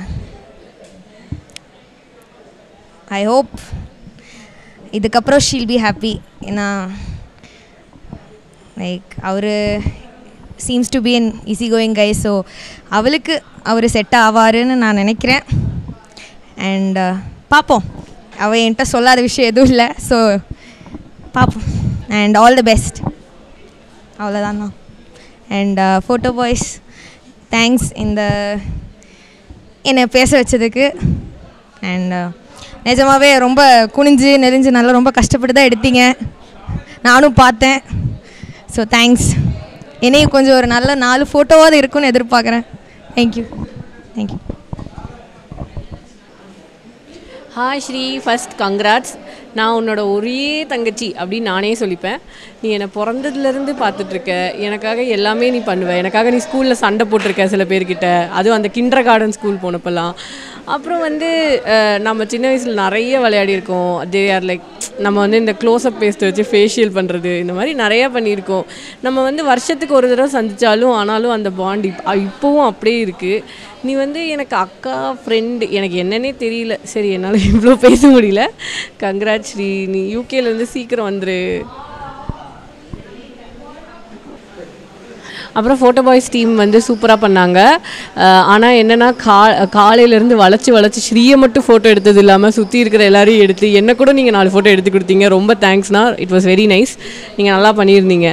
ஐ ஹோப் இதுக்கப்புறம் ஷீல் பி ஹாப்பி. ஏன்னா லைக் அவர் seems to be an easy going guy. So அவளுக்கு அவர் செட் ஆவாருன்னு நான் நினைக்கிறேன். அண்ட் பார்ப்போம். அவள் என்கிட்ட சொல்லாத விஷயம் எதுவும் இல்லை. ஸோ பார்ப்போம். And all the best. அவ்வளோதாண்ணா. அண்ட் ஃபோட்டோ பாய்ஸ் தேங்க்ஸ் என்னை பேச வச்சதுக்கு. அண்ட் நிஜமாகவே ரொம்ப குனிஞ்சு நெளிஞ்சு நல்லா ரொம்ப கஷ்டப்பட்டு தான் எடுத்தீங்க. நானும் பார்த்தேன். So thanks. என்னையும் கொஞ்சம் ஒரு நல்ல 4 ஃபோட்டோவாவது இருக்குன்னு எதிர்பார்க்குறேன். Thank you. Thank you. Hi Sri, first congrats. நான் உன்னோட ஒரே தங்கச்சி அப்படின்னு நானே சொல்லிப்பேன். நீ என்னை பிறந்ததுலேருந்து பார்த்துட்ருக்க. எனக்காக எல்லாமே நீ பண்ணுவ. எனக்காக நீ ஸ்கூலில் சண்டை போட்டிருக்க சில பேர்கிட்ட, அதுவும் அந்த கிண்டர் கார்டன் ஸ்கூல் போனப்பெல்லாம். அப்புறம் வந்து நம்ம சின்ன வயசில் நிறைய விளையாடிருக்கோம். தே ஆர் லைக் நம்ம வந்து இந்த க்ளோஸ்அப் பேஸ்ட்டை வச்சு ஃபேஷியல் பண்ணுறது, இந்த மாதிரி நிறையா பண்ணியிருக்கோம். நம்ம வந்து வருஷத்துக்கு ஒரு தடவை சந்தித்தாலும் ஆனாலும் அந்த பாண்ட் இப்போவும் அப்படியே இருக்குது. நீ வந்து எனக்கு அக்கா ஃப்ரெண்டு எனக்கு என்னன்னே தெரியல. சரி, என்னால் இவ்வளோ பேச முடியல. கங்க்ராட்ஸ் ஸ்ரீ. நீ யூகேலேருந்து சீக்கிரம் வந்துரு. அப்புறம் ஃபோட்டோ பாய்ஸ் டீம் வந்து சூப்பராக பண்ணாங்க. ஆனால் என்னென்னா காலையிலேருந்து வளைச்சி ஸ்ரீயை மட்டும் ஃபோட்டோ எடுத்தது இல்லாமல் சுற்றி இருக்கிற எல்லாரையும் எடுத்து என்ன கூட நீங்கள் 4 ஃபோட்டோ எடுத்து கொடுத்தீங்க. ரொம்ப தேங்க்ஸ்ண்ணா. It was very nice. நீங்கள் நல்லா பண்ணியிருந்தீங்க.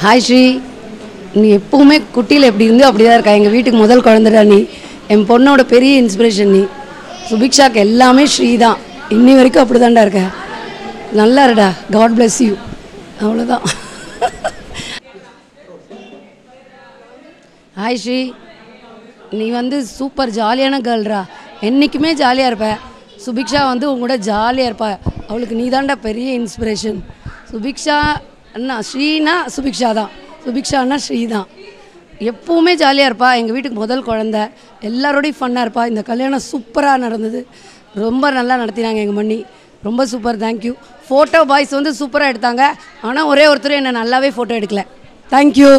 ஹாய் ஸ்ரீ, நீ எப்போவுமே குட்டியில் எப்படி இருந்து அப்படி தான் இருக்கா. எங்கள் வீட்டுக்கு முதல் குழந்தைடா நீ. என் பொண்ணோட பெரிய இன்ஸ்பிரேஷன் நீ. சுபிக்ஷாக்கு எல்லாமே ஸ்ரீ தான். இன்னி வரைக்கும் அப்படி தான்டா இருக்க. நல்லா இருடா. God bless you. அவ்வளோதான். ஹாய் ஸ்ரீ, நீ வந்து சூப்பர் ஜாலியான கேர்ள்ரா. என்றைக்குமே ஜாலியாக இருப்ப. சுபிக்ஷா வந்து உங்களோட ஜாலியாக இருப்பா. அவளுக்கு நீ தான்டா பெரிய இன்ஸ்பிரேஷன். சுபிக்ஷா அண்ணா ஸ்ரீனா சுபிக்ஷா தான். சுபிக்ஷா அண்ணா ஸ்ரீ தான். எப்போவுமே ஜாலியாக இருப்பா. எங்கள் வீட்டுக்கு முதல் குழந்தை. எல்லாரோடையும் ஃபன்னாக இருப்பா. இந்த கல்யாணம் சூப்பராக நடந்தது. ரொம்ப நல்லா நடத்தினாங்க எங்கள் மண்ணி. ரொம்ப சூப்பர். தேங்க்யூ. ஃபோட்டோ பாய்ஸ் வந்து சூப்பராக எடுத்தாங்க. ஆனால் ஒரே ஒருத்தர் என்னை நல்லாவே ஃபோட்டோ எடுக்கல. தேங்க்யூ.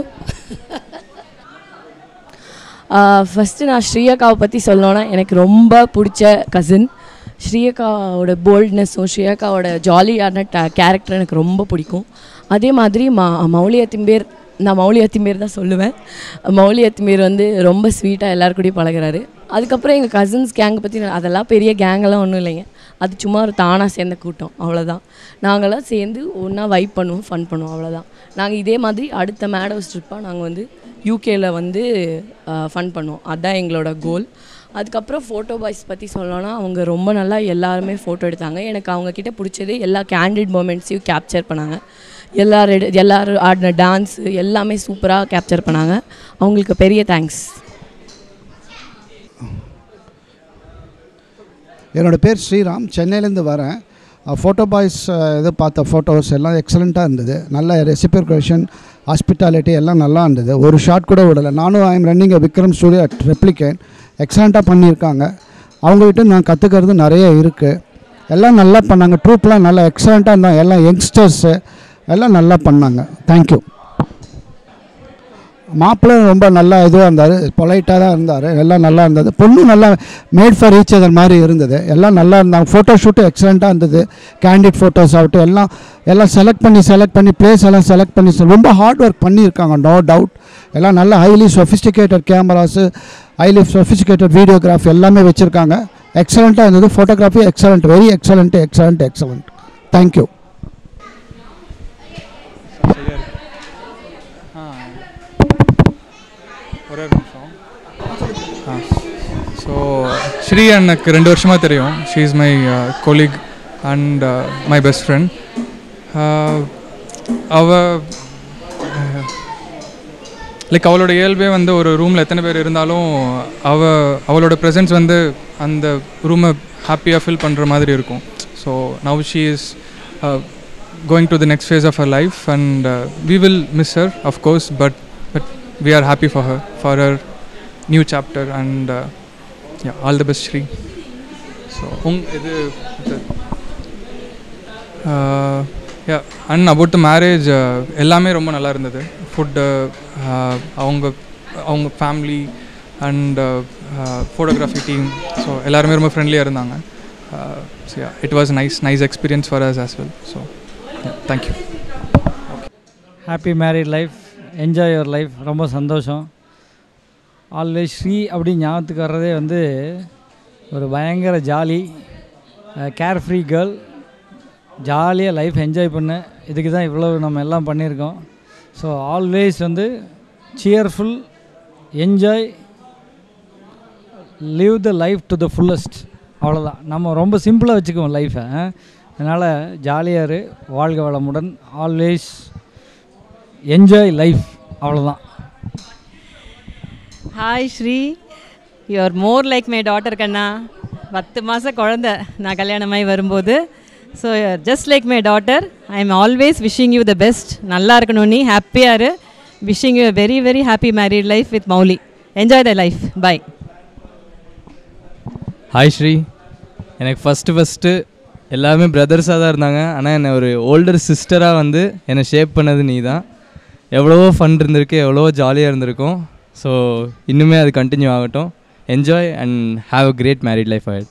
ஃபஸ்ட்டு நான் ஸ்ரீயக்காவை பற்றி சொல்லணுன்னா எனக்கு ரொம்ப பிடிச்ச கசின். ஸ்ரீயக்காவோட போல்ட்னஸும் ஸ்ரீயக்காவோட ஜாலியான கேரக்டர் எனக்கு ரொம்ப பிடிக்கும். அதே மாதிரி மௌலி அத்திம்பேர், நான் மௌலி அத்திம்பேர் தான் சொல்லுவேன். மௌலி அத்திம்பேர் வந்து ரொம்ப ஸ்வீட்டாக எல்லாருக்கூடையும் பழகிறாரு. அதுக்கப்புறம் எங்கள் கசின்ஸ் கேங்கை பற்றி அதெல்லாம் பெரிய கேங்கெல்லாம் ஒன்றும் இல்லைங்க. அது சும்மா ஒரு தானாக சேர்ந்த கூட்டம், அவ்வளோதான். நாங்களாம் சேர்ந்து ஒன்றா வைப் பண்ணுவோம், ஃபன் பண்ணுவோம், அவ்வளோதான். நாங்கள் இதே மாதிரி அடுத்த மேடோஸ் ட்ரிப்பாக நாங்கள் வந்து யூகேயில் வந்து ஃபன் பண்ணுவோம். அதுதான் எங்களோட கோல். அதுக்கப்புறம் ஃபோட்டோ பாய்ஸ் பற்றி சொல்லணும்னா அவங்க ரொம்ப நல்லா எல்லாருமே ஃபோட்டோ எடுத்தாங்க. எனக்கு அவங்கக்கிட்ட பிடிச்சது எல்லா கேண்டிட் மூமெண்ட்ஸையும் கேப்சர் பண்ணாங்க. எல்லோரும் ஆடின டான்ஸு எல்லாமே சூப்பராக கேப்சர் பண்ணாங்க. அவங்களுக்கு பெரிய தேங்க்ஸ். என்னோடய பேர் ஸ்ரீராம், சென்னையிலேருந்து வரேன். ஃபோட்டோ பாய்ஸ் இது பார்த்த ஃபோட்டோஸ் எல்லாம் எக்ஸலண்ட்டாக இருந்தது. நல்ல ரெசிபிகேஷன், ஹாஸ்பிட்டாலிட்டி எல்லாம் நல்லா இருந்தது. ஒரு ஷாட் கூட விடலை. நானும் I am running Vikram studio at Triplicane. எக்ஸலண்ட்டாக பண்ணியிருக்காங்க. அவங்ககிட்ட நான் கற்றுக்கிறது நிறைய இருக்குது. எல்லாம் நல்லா பண்ணாங்க. ட்ரூப்லாம் நல்லா எக்ஸலண்ட்டாக இருந்தாங்க. எல்லாம் யங்ஸ்டர்ஸு எல்லாம் நல்லா பண்ணாங்க. தேங்க்யூ. மாப்பிள்ளை ரொம்ப நல்லா இதுவாக இருந்தார், பொலைட்டாக தான் இருந்தார். எல்லாம் நல்லா இருந்தது. பொண்ணும் நல்லா மேட் ஃபார் ஈச் அதர் மாதிரி இருந்தது. எல்லாம் நல்லா இருந்தாங்க. ஃபோட்டோ ஷூட்டு எக்ஸலண்ட்டாக இருந்தது. கேண்டிட் ஃபோட்டோஸ் ஆகட்டும் எல்லாம் செலக்ட் பண்ணி பிளேஸ் எல்லாம் செலக்ட் பண்ணி ரொம்ப ஹார்ட் ஒர்க் பண்ணியிருக்காங்க. No doubt. எல்லாம் நல்லா highly sophisticated cameras, highly sophisticated videography எல்லாமே வச்சுருக்காங்க. எக்ஸலண்ட்டாக இருந்தது. Photography excellent, very excellent. Thank you. ஒரே நிமிஷம். ஸோ ஸ்ரீ எனக்கு 2 வருஷமாக தெரியும். She is my colleague and my best friend. Like அவளோட இயல்பே வந்து ஒரு ரூமில் எத்தனை பேர் இருந்தாலும் அவளோட ப்ரெசன்ஸ் வந்து அந்த ரூமை ஹாப்பியாக ஃபீல் பண்ணுற மாதிரி இருக்கும். So now she is going to the next phase of her life and we will miss her of course, but we are happy for her, for her new chapter, and yeah, all the best, Shri. So yeah, and about the marriage, எல்லாமே ரொம்ப நல்லா இருந்தது. ஃபுட், அவங்க family and photography team, so எல்லாருமே ரொம்ப ஃப்ரெண்ட்லியாக இருந்தாங்க. So yeah, it was nice experience for us as well. So yeah, thank you. Happy married life, enjoy your life. ரொம்ப சந்தோஷம். ஆல்வேஸ் ஸ்ரீ அப்படி ஞாபகத்துக்கு வர்றதே வந்து ஒரு பயங்கர ஜாலி, கேர் ஃப்ரீ கேர்ள். ஜாலியாக லைஃப் என்ஜாய் பண்ண, இதுக்கு தான் இவ்வளோ நம்ம எல்லாம் பண்ணியிருக்கோம். ஸோ ஆல்வேஸ் வந்து cheerful, enjoy, live the life to the fullest. அவ்வளோதான். நம்ம ரொம்ப சிம்பிளாக வச்சுக்குவோம் லைஃப்பை. அதனால் ஜாலியாக இரு, வாழ்க வளமுடன், ஆல்வேஸ் என்ஜாய் லைஃப். அவ்வளோதான். Hi Sri, you are more like my daughter கண்ணா. 10 மாதம் குழந்த நான் கல்யாணமாகி வரும்போது. So just like my daughter. I am always wishing you the best. நல்லா இருக்கணும், நீ ஹாப்பியாக இரு. Wishing you very very happy married life with Mouli. Enjoy the life. Bye. Hi Sri, எனக்கு ஃபஸ்ட்டு எல்லாமே பிரதர்ஸாக தான் இருந்தாங்க. ஆனால் என்னை ஒரு ஓல்டர் சிஸ்டராக வந்து என்னை ஷேப் பண்ணது நீ தான். எவ்வளவோ ஃபன் இருந்திருக்கு, எவ்வளவோ ஜாலியாக இருந்திருக்கும். ஸோ இன்னுமே அது கண்டினியூ ஆகட்டும். Enjoy and have a great married life ஆகிட்.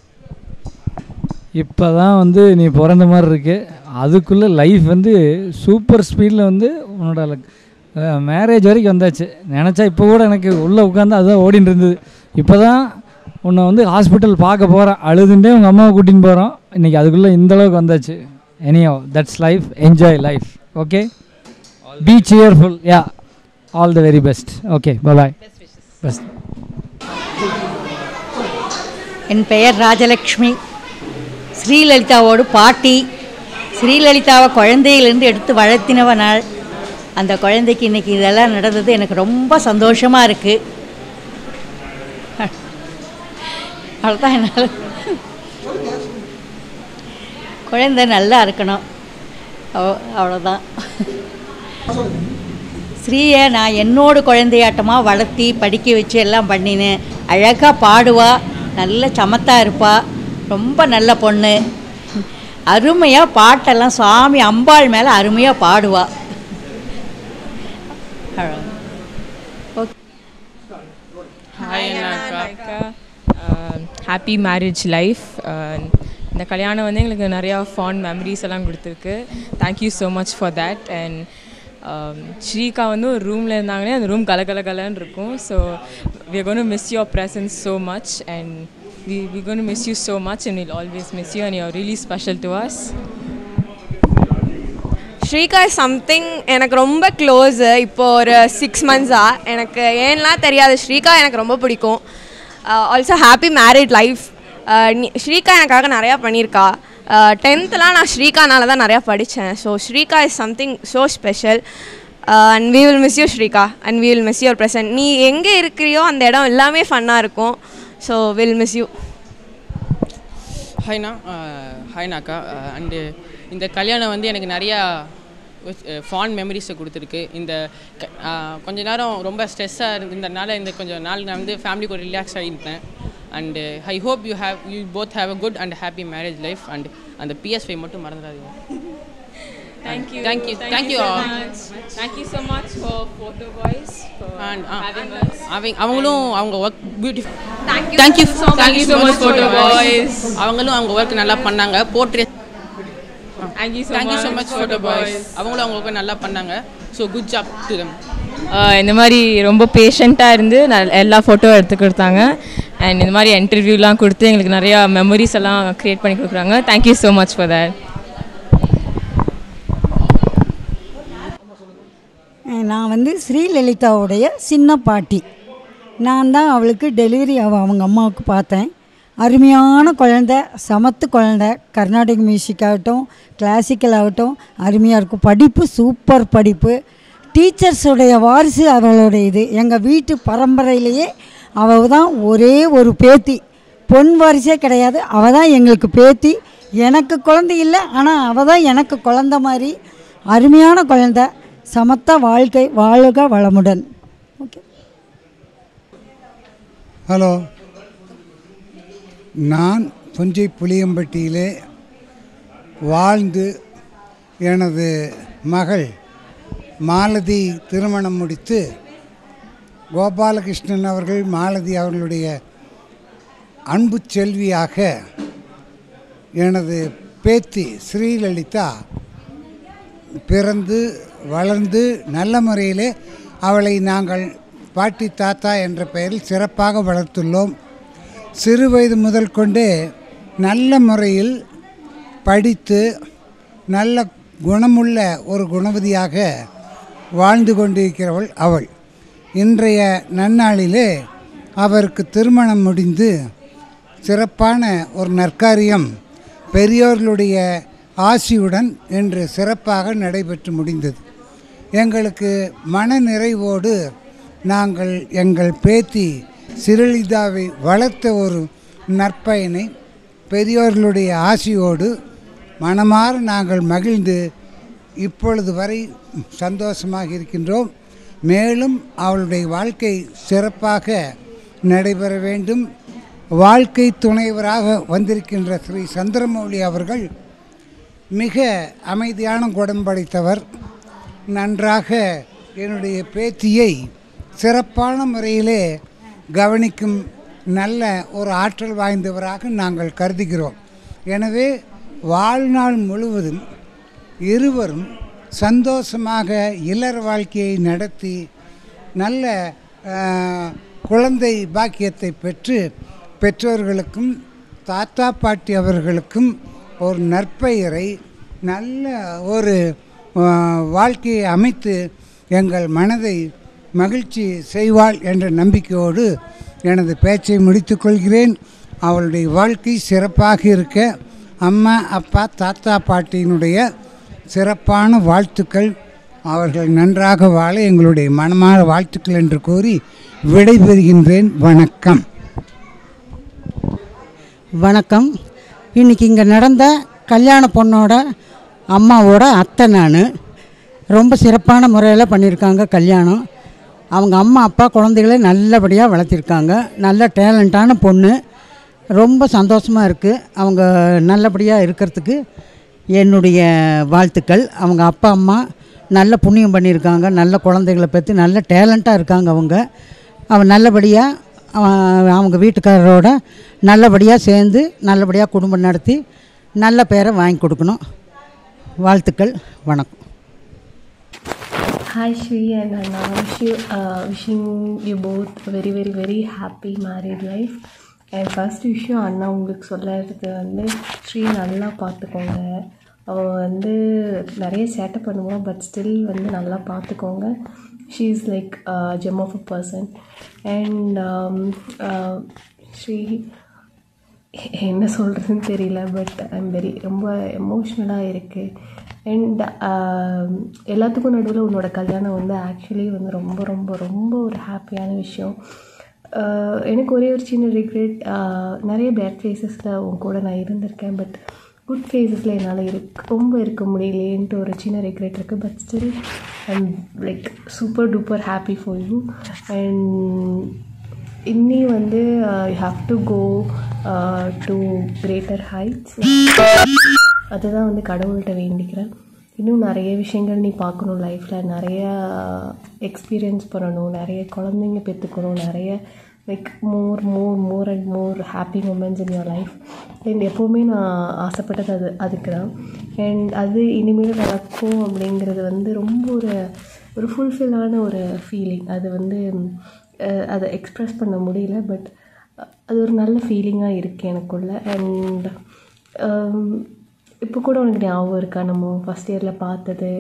இப்போ தான் வந்து நீ பிறந்த மாதிரி இருக்கு. அதுக்குள்ளே லைஃப் வந்து சூப்பர் ஸ்பீடில் வந்து உன்னோட மேரேஜ் வரைக்கும் வந்தாச்சு. நினச்சா இப்போ கூட எனக்கு உள்ளே உட்காந்து அதுதான் ஓடின்னு இருந்தது. இப்போ தான் உன்னை வந்து ஹாஸ்பிட்டல் பார்க்க போகிறேன், அழுதுண்டே உங்கள் அம்மாவை கூட்டின்னு போகிறோம். இன்றைக்கி அதுக்குள்ளே இந்தளவுக்கு வந்தாச்சு. Anyhow that's life. Enjoy life. Okay, be cheerful. Yeah, all the very best. Okay, bye bye. Best. என் பெயர் ராஜலக்ஷ்மி. ஸ்ரீலலிதாவோடு பாட்டி. ஸ்ரீலலிதாவை குழந்தையிலேருந்து எடுத்து வளர்த்தினவ நாள். அந்த குழந்தைக்கு இன்றைக்கி இதெல்லாம் நடந்தது எனக்கு ரொம்ப சந்தோஷமாக இருக்குது. அவ்வளோதான். என்னால் குழந்தை நல்லா இருக்கணும், அவ்வளோதான். ஸ்ரீயை நான் என்னோட குழந்தையாட்டமாக வளர்த்தி படிக்க வச்சு எல்லாம் பண்ணினேன். அழகாக பாடுவா, நல்ல சமத்தாக இருப்பா, ரொம்ப நல்ல பொண்ணு. அருமையாக பாட்டெல்லாம் சுவாமி அம்பாள் மேலே அருமையாக பாடுவா. Happy marriage life. இந்த கல்யாணம் வந்து எங்களுக்கு நிறையா ஃபாண்ட் மெமரிஸ் எல்லாம் கொடுத்துருக்கு. Thank you so much for that. And Srika வந்து ஒரு ரூமில் இருந்தாங்கன்னா அந்த ரூம் கலன்னு இருக்கும். So we are going to miss your presence so much, and we're going to miss you so much, and we'll always miss you, and you're really special to us. Srika is something எனக்கு ரொம்ப க்ளோஸு. இப்போ ஒரு 6 months-ஆக எனக்கு ஏன்லாம் தெரியாது. ஸ்ரீகா எனக்கு ரொம்ப பிடிக்கும். Also happy married life. Srika எனக்காக நிறையா பண்ணியிருக்கா. 10th-லாம் நான் ஸ்ரீகானால தான் நிறையா படித்தேன். So Srika is something so special. And we will miss you Srika, and we will miss your present. நீ எங்கே இருக்கிறியோ அந்த இடம் எல்லாமே ஃபன்னாக இருக்கும். So will miss you. ஹாய்னாக்கா. அண்டு இந்த கல்யாணம் வந்து எனக்கு நிறையா ஃபாண்ட் மெமரிஸை கொடுத்துருக்கு. இந்த கொஞ்ச நேரம் ரொம்ப ஸ்ட்ரெஸ்ஸாக இருந்ததுனால இந்த கொஞ்சம் நாள் நான் வந்து ஃபேமிலி கூட ரிலாக்ஸ் ஆகிருப்பேன். And I hope you both have a good and happy marriage life. And அந்த PS5 மட்டும் மறந்துடாதீங்க. Thank you. Thank you. Thank you so much. Thank you so much for Photo Boys for having us. அவங்களும் அவங்க work beautiful. Thank you so much Photo Boys. அவங்களும் அவங்க ஒர்க் நல்லா பண்ணாங்க. Portrait. Thank you so much Photo Boys. அவங்களும் அவங்க ஒர்க் நல்லா பண்ணாங்க. So good job to them. இந்த மாதிரி ரொம்ப பேஷண்ட்டாக இருந்து எல்லா ஃபோட்டோ எடுத்து கொடுத்தாங்க. அண்ட் இந்த மாதிரி இன்டர்வியூலாம் கொடுத்து எங்களுக்கு நிறையா மெமரிஸ் எல்லாம் க்ரியேட் பண்ணி கொடுக்குறாங்க. Thank you so much for that. நான் வந்து ஸ்ரீலலிதாவுடைய சின்ன பாட்டி. நான் தான் அவளுக்கு டெலிவரி அவங்க அம்மாவுக்கு பார்த்தேன். அருமையான குழந்தை, சமத்து குழந்தை. கர்நாடக மியூசிக் ஆகட்டும், கிளாசிக்கல் ஆகட்டும் அருமையாக இருக்கும். படிப்பு சூப்பர் படிப்பு. டீச்சர்ஸுடைய வாரிசு அவளுடைய இது. எங்கள் வீட்டு பரம்பரையிலேயே அவள் தான் ஒரே ஒரு பேத்தி. பொன் வாரிசே கிடையாது, அவள் தான் எங்களுக்கு பேத்தி. எனக்கு குழந்தை இல்லை, ஆனால் அவள் தான் எனக்கு குழந்த மாதிரி. அருமையான குழந்தை, சமத்த வாழ்க்கை, வாழ்க வளமுடன். ஓகே. ஹலோ, நான் புஞ்சை புளியம்பட்டியிலே வாழ்ந்து எனது மகள் மாலதி திருமணம் முடித்து கோபாலகிருஷ்ணன் அவர்கள் மாலதி அவர்களுடைய அன்பு செல்வியாக எனது பேத்தி ஸ்ரீலலிதா பிறந்து வளர்ந்து நல்ல முறையிலே அவளை நாங்கள் பாட்டி தாத்தா என்ற பெயரில் சிறப்பாக வளர்த்துள்ளோம். சிறு வயது முதல் கொண்டே நல்ல முறையில் படித்து நல்ல குணமுள்ள ஒரு குணவதியாக வாழ்ந்து கொண்டிருக்கிறவள் அவள். இன்றைய நன்னாளிலே அவருக்கு திருமணம் முடிந்து சிறப்பான ஒரு நற்காரியம் பெரியோர்களுடைய ஆசியுடன் இன்று சிறப்பாக நடைபெற்று முடிந்தது. எங்களுக்கு மன நிறைவோடு நாங்கள் எங்கள் பேத்தி ஸ்ரீலலிதாவை வளர்த்த ஒரு நற்பயனை பெரியோர்களுடைய ஆசியோடு மனமாற நாங்கள் மகிழ்ந்து இப்பொழுது வரை சந்தோஷமாக இருக்கின்றோம். மேலும் அவளுடைய வாழ்க்கை சிறப்பாக நடைபெற வேண்டும். வாழ்க்கை துணைவராக வந்திருக்கின்ற ஸ்ரீ சந்திரமௌலி அவர்கள் மிக அமைதியான குணம் படைத்தவர். நன்றாக என்னுடைய பேத்தியை சிறப்பான முறையிலே கவனிக்கும் நல்ல ஒரு ஆற்றல் வாய்ந்தவராக நாங்கள் கருதுகிறோம். எனவே வாழ்நாள் முழுவதும் இருவரும் சந்தோஷமாக இல்லற வாழ்க்கையை நடத்தி நல்ல குழந்தை பாக்கியத்தை பெற்று பெற்றோர்களுக்கும் தாத்தா பாட்டி அவர்களுக்கும் ஒரு நற்பெயரை நல்ல ஒரு வாழ்க்கையை அமைத்து எங்கள் மனதை மகிழ்ச்சி செய்வாள் என்ற நம்பிக்கையோடு எனது பேச்சை முடித்துக்கொள்கிறேன். அவளுடைய வாழ்க்கை சிறப்பாக இருக்க அம்மா அப்பா தாத்தா பாட்டியினுடைய சிறப்பான வாழ்த்துக்கள். அவர்கள் நன்றாக வாழ எங்களுடைய மனமான வாழ்த்துக்கள் என்று கூறி விடைபெறுகின்றேன். வணக்கம். வணக்கம். இன்றைக்கி இங்கே நடந்த கல்யாண பொண்ணோட அம்மாவோட அத்தை. நான் ரொம்ப சிறப்பான முறையில் பண்ணியிருக்காங்க கல்யாணம். அவங்க அம்மா அப்பா குழந்தைகளை நல்லபடியாக வளர்த்திருக்காங்க. நல்ல டேலண்டான பொண்ணு. ரொம்ப சந்தோஷமாக இருக்குது. அவங்க நல்லபடியாக இருக்கிறதுக்கு என்னுடைய வாழ்த்துக்கள். அவங்க அப்பா அம்மா நல்ல புண்ணியம் பண்ணியிருக்காங்க. நல்ல குழந்தைகளை பற்றி நல்ல டேலண்ட்டாக இருக்காங்க. அவங்க நல்லபடியாக அவங்க வீட்டுக்காரரோட நல்லபடியாக சேர்ந்து நல்லபடியாக குடும்பம் நடத்தி நல்ல பேரை வாங்கி கொடுக்கணும். வாழ்த்துக்கள். வணக்கம். Hi Shri and Anna, wishing you both a very very very happy married life. And first விஷயம் அண்ணா உங்களுக்கு சொல்லுறது வந்து ஸ்ரீ நல்லா பார்த்துக்கோங்க. அவள் வந்து நிறைய சேட்டை பண்ணுவாள், பட் ஸ்டில் வந்து நல்லா பார்த்துக்கோங்க. She is like gem of a person. And Sri என்ன சொல்கிறதுன்னு தெரியல, பட் ஐம் ரொம்ப எமோஷ்னலாக இருக்குது. அண்ட் எல்லாத்துக்கும் நடுவில் உன்னோட கல்யாணம் வந்து ஆக்சுவலி வந்து ரொம்ப ரொம்ப ரொம்ப ஒரு ஹாப்பியான விஷயம். எனக்கு ஒரே ஒரு சின்ன ரிக்ரெட், நிறைய பேட் ஃபேஸஸில் உன் கூட நான் இருந்திருக்கேன், பட் குட் ஃபேஸஸில் என்னால் ரொம்ப இருக்க முடியலேன்ட்டு ஒரு சின்ன ரிக்ரெட் இருக்குது. But still I'm like super duper happy for you. And இன்னி வந்து you have to go to greater heights. அதுதான் வந்து கடவுள்கிட்ட வேண்டிக்கிறேன். இன்னும் நிறைய விஷயங்கள் நீ பார்க்கணும் லைஃப்பில், நிறைய எக்ஸ்பீரியன்ஸ் பண்ணணும், நிறைய குழந்தைங்க பெற்றுக்கணும், நிறைய like more and more happy moments in your life. And எப்போவுமே நான் ஆசைப்பட்டது அதுக்கு தான். அண்ட் அது இனிமேல் நடக்கும் அப்படிங்கிறது வந்து ரொம்ப ஒரு ஃபுல்ஃபில்லான ஒரு ஃபீலிங். அது வந்து அதை எக்ஸ்ப்ரெஸ் பண்ண முடியல, பட் அது ஒரு நல்ல ஃபீலிங்காக இருக்குது எனக்குள்ள. அண்ட் இப்போ கூட உனக்கு ஞாபகம் இருக்கா நம்ம ஃபஸ்ட் இயரில் பார்த்தது,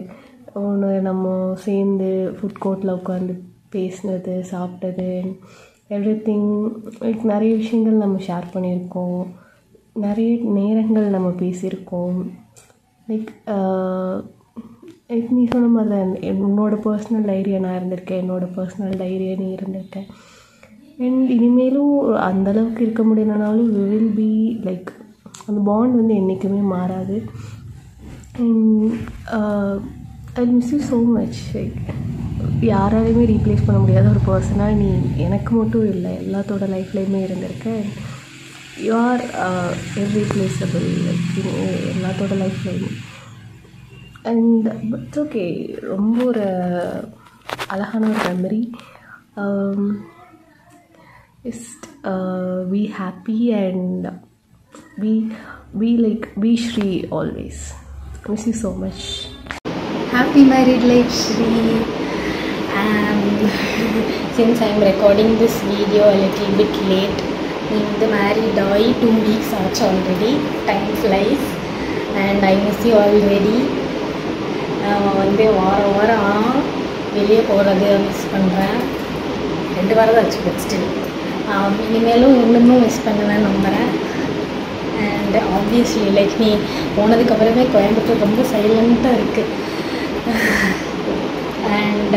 ஒன்று நம்ம சேர்ந்து ஃபுட் கோர்ட்டில் உட்காந்து பேசினது, சாப்பிட்டது, எவ்ரிதிங். லைக் நிறைய விஷயங்கள் நம்ம ஷேர் பண்ணியிருக்கோம், நிறைய நேரங்கள் நம்ம பேசியிருக்கோம். லைக் நீ சொன்ன மாதிரி தான் என்னோட பர்சனல் டைரியை நான் இருந்திருக்கேன், என்னோடய பர்சனல் டைரியை நீ இருந்திருக்கேன். அண்ட் இனிமேலும் அந்தளவுக்கு இருக்க முடியலனாலும் வி வில் பி லைக் அந்த பாண்ட் வந்து என்றைக்குமே மாறாது. And I miss you so much. Like யாராலையுமே ரீப்ளேஸ் பண்ண முடியாத ஒரு பர்சனாக நீ எனக்கு மட்டும் இல்லை, எல்லாத்தோட லைஃப்லேயுமே இருந்திருக்க. யூ ஆர் இர்ரீப்ளேசபிள் லைக் எல்லாத்தோட லைஃப்லேயுமே. அண்ட் பட்ஸ் ஓகே, ரொம்ப ஒரு அழகான ஒரு memory. Just be happy and be Shri always. Miss you so much. Happy married life, Shri. Since I am recording this video a little bit late, the married boy 2 weeks already. Time flies and I miss you already. வந்து வாரம் வெளியே போகிறது மிஸ் பண்ணுறேன். 2 வாரம் தான் ஆச்சு, பட் ஸ்டில் இனிமேலும் இன்னமும் மிஸ் பண்ணுவேன் நம்புகிறேன். அண்ட் ஆப்வியஸ்லி லைக் நீ போனதுக்கப்புறமே கோயம்புத்தூர் ரொம்ப சைலண்ட்டாக இருக்குது. அண்ட்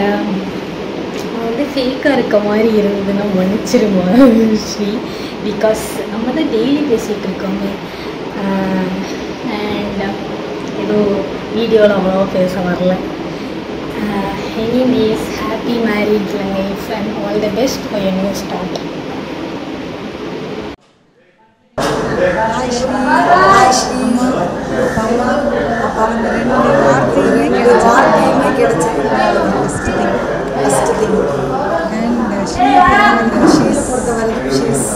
வந்து ஃபேக்காக இருக்க மாதிரி இருந்ததுன்னா மன்னிச்சிருமா ஸ்ரீ, பிகாஸ் நம்ம தான் டெய்லி பேசிகிட்டு இருக்கோமே. அண்ட் ஏதோ வீடியோவில் அவ்வளோவா பேச வரல. Anyways, happy married life and all the best for your new start. வார்த்தையுமே கிடைச்சது ஃபஸ்ட்டு திங். அண்ட் ஷீஸ் பொறுத்த வரைக்கும் ஷீஸ்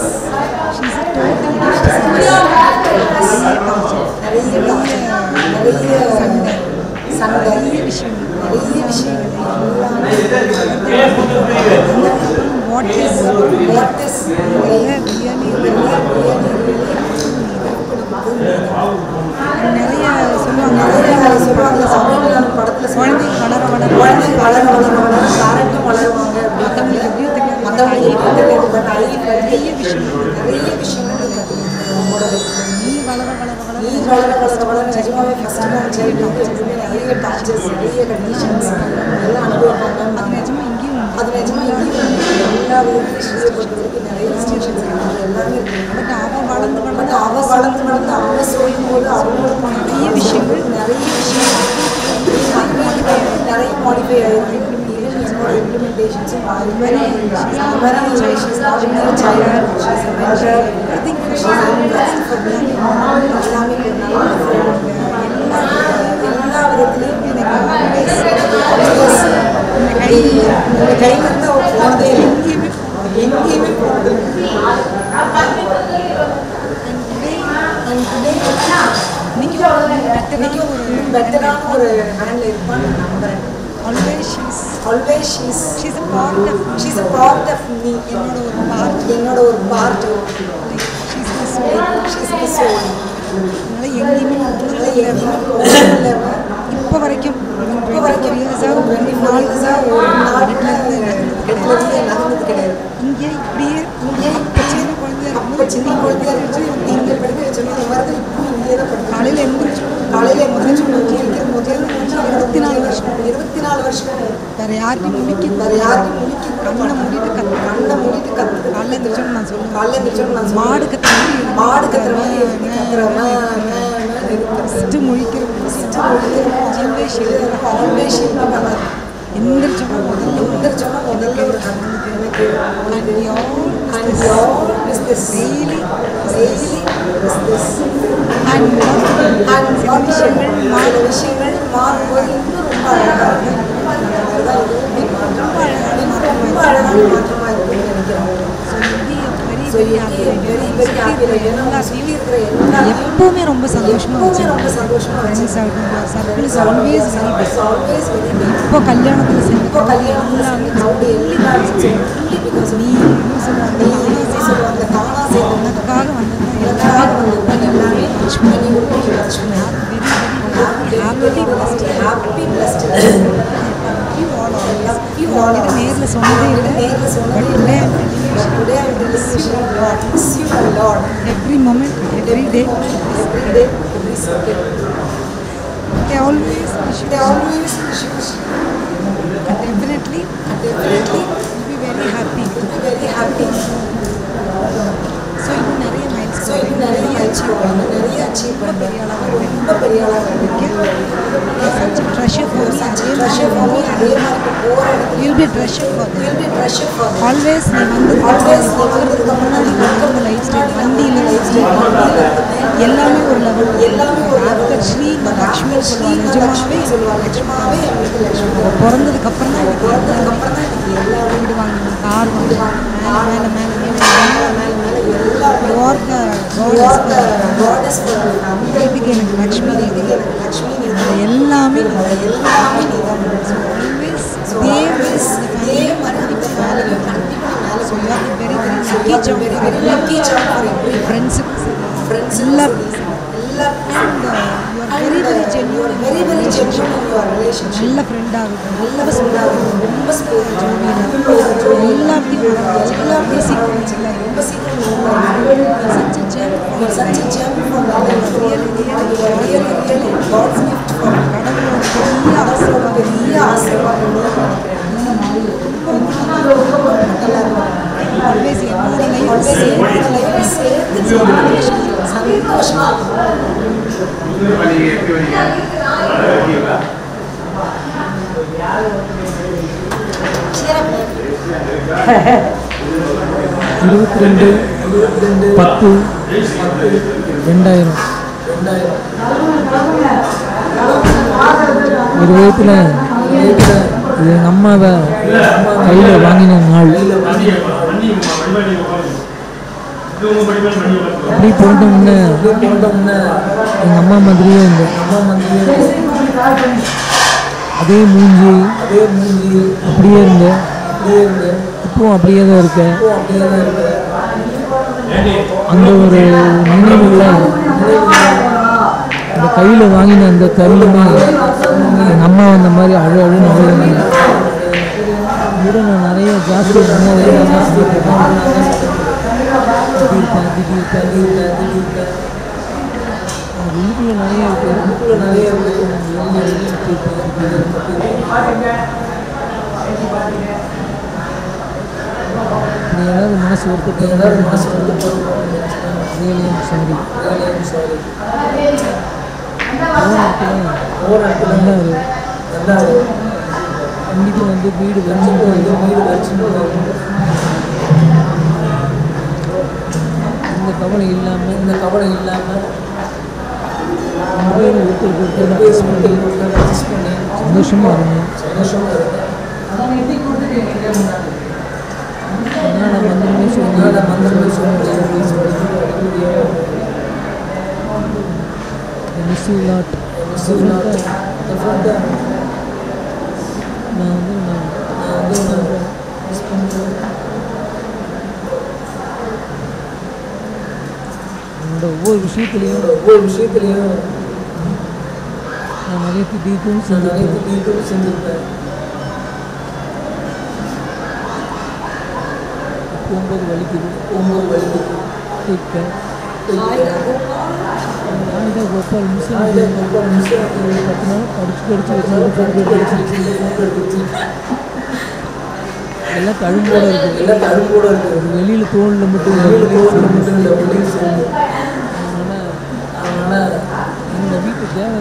நிறைய சண்டை, நிறைய விஷயங்கள் வாட் இஸ் நிறைய சொல்லுவாங்க படத்தில் குழந்தை வளர கேரக்டரும் வளருவாங்க, மற்றவங்களுக்கு எப்படியும் தெரியாது, பட் நிறைய விஷயங்கள் நீ வளர நிஜமாவே ஃபஸ்ட்டு நான் ஜெயிலுக்கு நிறைய டார்ச்சர்ஸ், நிறைய கண்டிஷன்ஸ் எல்லாம் அனுபவிப்பாங்க. அது நிஜமாக இங்கேயும் எல்லா விதத்துலையும் ஸ்ரீயை பொறுத்த வரைக்கும் நிறைய ரெஸ்ட்ரிக்ஷன்ஸ் எல்லாமே இருக்குது. பட் அவள் வளர்ந்து அவங்க சொல்லும் போது அவங்களுக்கு நிறைய விஷயங்கள் மாடிஃபை ஆகிருக்கு. என்னோட இம்ப்ளிமெண்டேஷன்ஸும் அது மாதிரி எல்லாமே எல்லா விதத்துலையும் எனக்கு கையில் இருந்து அவள் போனதே எங்கேயுமே போனது. நீங்கள் ஒரு பெட்டரான ஒரு ஹேண்டில் இருப்பான்னு நான் நம்புகிறேன். Always she's a part of me. என்னோட ஒரு பார்ட். she's the soul. எங்கேயுமே இப்போ வரைக்கும் 24 இயர்ஸாக ஒரு நாட்டில் நடந்தது கிடையாது. இங்கே இப்படியே சின்ன குழந்தையா இருந்துச்சு, இங்கே படிக்க வச்சோன்னா அந்த மாதிரி இப்போ இங்கே தான் படிக்கும். காலையில் எந்திரிச்சு முடிக்கும் போது 24 வருஷம் வேறு யார்கிட்டையும் முடிக்க கண்ணை மூடிட்டு கற்று காலையில் எந்திரிச்சோன்னு நான் சொல்லுவேன். மாடு கத்துற மாதிரி ஃபஸ்ட்டு முழிக்கிற எந்திரிச்சோன்னா முதல்ல ஒரு எனக்கு விஷயங்கள் மாறும்போது இன்னும் ரொம்ப அழகாக மாற்றமாக இருக்குன்னு நினைக்கிறேன். எப்பவுமே ரொம்ப சந்தோஷமாக சர்க்கிள்ஸ் ஆல்வேஸ் இப்போ கல்யாணத்தில் சேர்ந்து நீ சொல்லுவாங்க Lakshmi. Happily blessed. You all இது நேர்ல சொன்னதே இல்லை. But today I'm telling you, God bless you a lot. Every moment, every day, every second. They always wish you. Definitely, you'll be very happy. So இன்னும் நிறைய milestone, நிறைய achieve பண்ணணும். ரொம்ப பெரிய ஆளா வருவீங்க. Such a treasure for me. You'll be a treasure for them. Always நீ வந்து பார்க்கறதுக்கு முன்னாடி வாழ்ந்த லைஃப் ஸ்டைல், வண்டியில் எல்லாமே ஒரு லெவல். ஆஃப்டர் ஸ்ரீ லக்ஷ்மி சொல்லுவாங்க. நிஜமாவே பிறந்ததுக்கப்புறம் தான் எல்லா வீடு வாங்கணும், கார் வாங்கணும், மேலே வீட்டுக்கு எனக்கு லக்ஷ்மி எல்லாமே நல்ல ஃப்ரெண்டாக ஒரு விதத்தில் இது நம்ம கையில் வாங்கின நாள். அப்படி போட்டோம்னு எங்கள் அம்மா மாதிரியே இந்த அதே மூஞ்சி அப்படியே இருந்தேன். இப்போவும் அப்படியே தான் இருக்கேன். அந்த ஒரு நினைவுல அந்த கையில் வாங்கின அந்த தருணமே எங்கள் அம்மா வந்த மாதிரி அழுன்னு அழுகுங்க. கூட நான் நிறைய ஜாஸ்தி வீட்டுல நிறைய ஏதாவது மனசு கண்டிப்பாக வந்து வீடு இந்த கவலை இல்லாமல் சந்தோஷமாக இருங்க. Miss you lot. என்னோட ஒவ்வொரு விஷயத்துலையும் நான் நிறைய திட்டிட்டும் செஞ்சுருப்பேன். போகும்போது வலிக்குது. கோபால் மிஸ் 10 நாள் படிச்சு எல்லாம் தழும்போட இருக்குது. வெளியில் தோளில் மட்டும் அதனால் என்னோட வீட்டு தேவை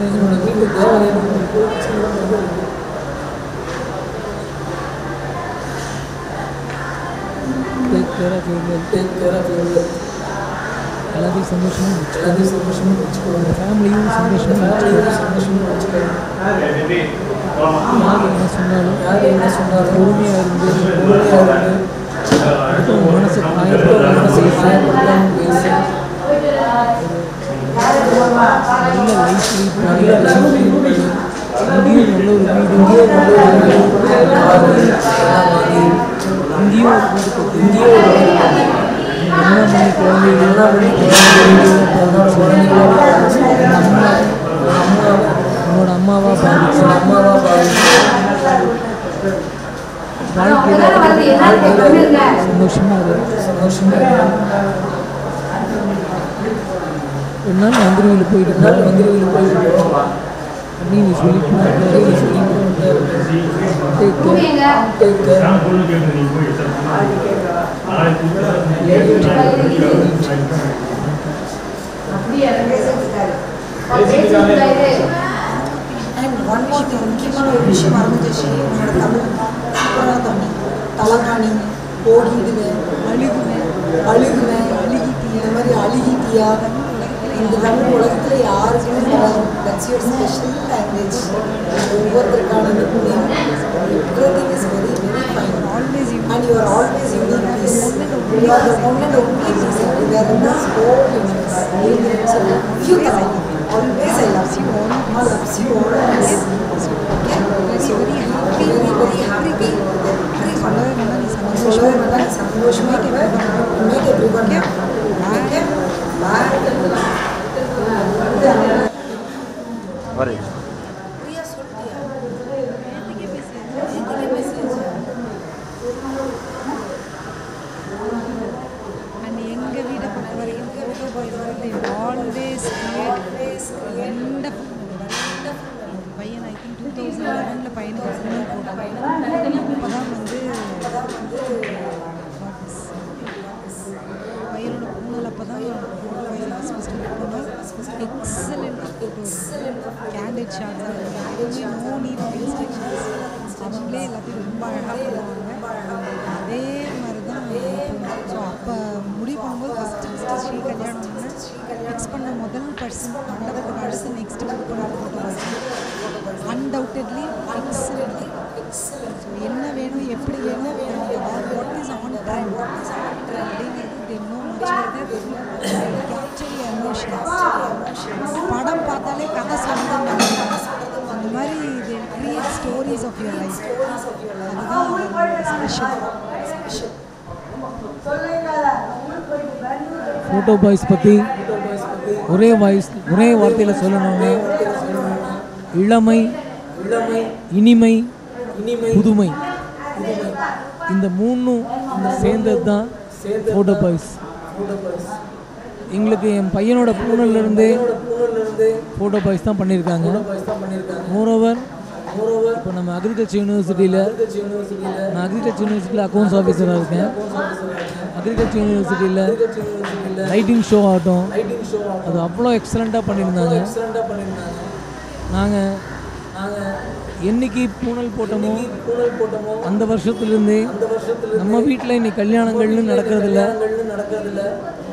டேக் கேர் ஆஃப் யுவர் எல்லாத்தையும் சந்தோஷமாக வச்சுக்கோங்க. ஃபேமிலியும் சந்தோஷமாக வச்சுக்கோங்க. யார் என்ன சொன்னாலும் பொறுமையாக இருந்து மனசை காயப்படுத்தாமல் பேசி நல்ல லைஃப் இங்கேயும் நல்ல ஒரு வீடு, இங்கேயும் ஒரு வீடு, எல்லாமே குழந்தைகளோட உன்னோட அம்மாவாக பாதிச்சு வாழ்க்கையில் சந்தோஷமாக ஒரு நாள் மந்திரிவில் போயிட்டு அப்படின்னு சொல்லிட்டு முக்கியமான ஒரு விஷயம் மறந்துச்சு. உன்னோட தமிழ் சூப்பராக தம்பி தலகாணி ஓடிடுவேன் அழுகுவேன் அழுகிட்டியா இந்த மாதிரி அழுகிட்டியா இந்த தமிழ் உலகத்தில் யாருக்குமே வராது. That's your special language. ஒவ்வொருத்தருக்கான everything is very very fine always and you are always unique piece. You are the one and only piece. You are in this whole universe. You always I love you all. I love you always. Okay, so very happy very சந்தோஷமா make everyone okay bye. பையன் ஐ திங்க் 2011 பையனுக்கு அப்போ தான் வந்து பையனோட பொண்ணு அப்போ தான் excellent photos candid shots no need of instructions அவங்களே எல்லாத்தையும் ரொம்ப அழகாக பண்ணுவாங்க. அதே மாதிரி தான் ஸோ அப்போ முடிவு பண்ணும்போது ஃபஸ்ட்டு ஸ்ரீ கல்யாணம்னு ஃபிக்ஸ் பண்ண முதல் பர்சன் மண்டபத்துக்கு அடுத்து நெக்ஸ்ட் புக் பண்ண ஃபோட்டோ அன்டவுட்டட்லி எக்ஸலண்ட். ஸோ என்ன வேணும் எப்படி வேணும் வாட் இஸ் ஆன் ட்ரெண்ட் அப்படிங்கிறது இன்னும் கேப்சர் எமோஷன்ஸ். படம் பார்த்தாலே கதை சொல்லுங்க அந்த மாதிரி இது create stories of your life. அதுதான் ஸ்பெஷல். ஃபோட்டோ பாய்ஸ் பற்றி ஒரே வார்த்தையில் சொல்லணும்னா இளமை இனிமை புதுமை இந்த மூணும் சேர்ந்தது தான் ஃபோட்டோ பாய்ஸ். எங்களுக்கு என் பையனோட பூனல்லேருந்தே ஃபோட்டோ பாய்ஸ் தான் பண்ணியிருக்காங்க. மோரோவர் இப்போ நம்ம அக்ரிகல்ச்சர் யூனிவர்சிட்டியில் நான் அக்ரிகல்ச்சர் யூனிவர்சிட்டியில் அக்கௌண்ட்ஸ் ஆஃபீஸராக இருக்கேன். அக்ரிகல்ச்சர் யூனிவர்சிட்டியில் லைட்டிங் ஷோ ஆகட்டும் அது அவ்வளோ எக்ஸலண்ட்டாக பண்ணியிருந்தாங்க. நாங்கள் என்னைக்கு பூனல் போட்டோமோ அந்த வருஷத்துலேருந்தே நம்ம வீட்டில் இன்னைக்கு கல்யாணங்கள்னு நடக்கிறதில்ல.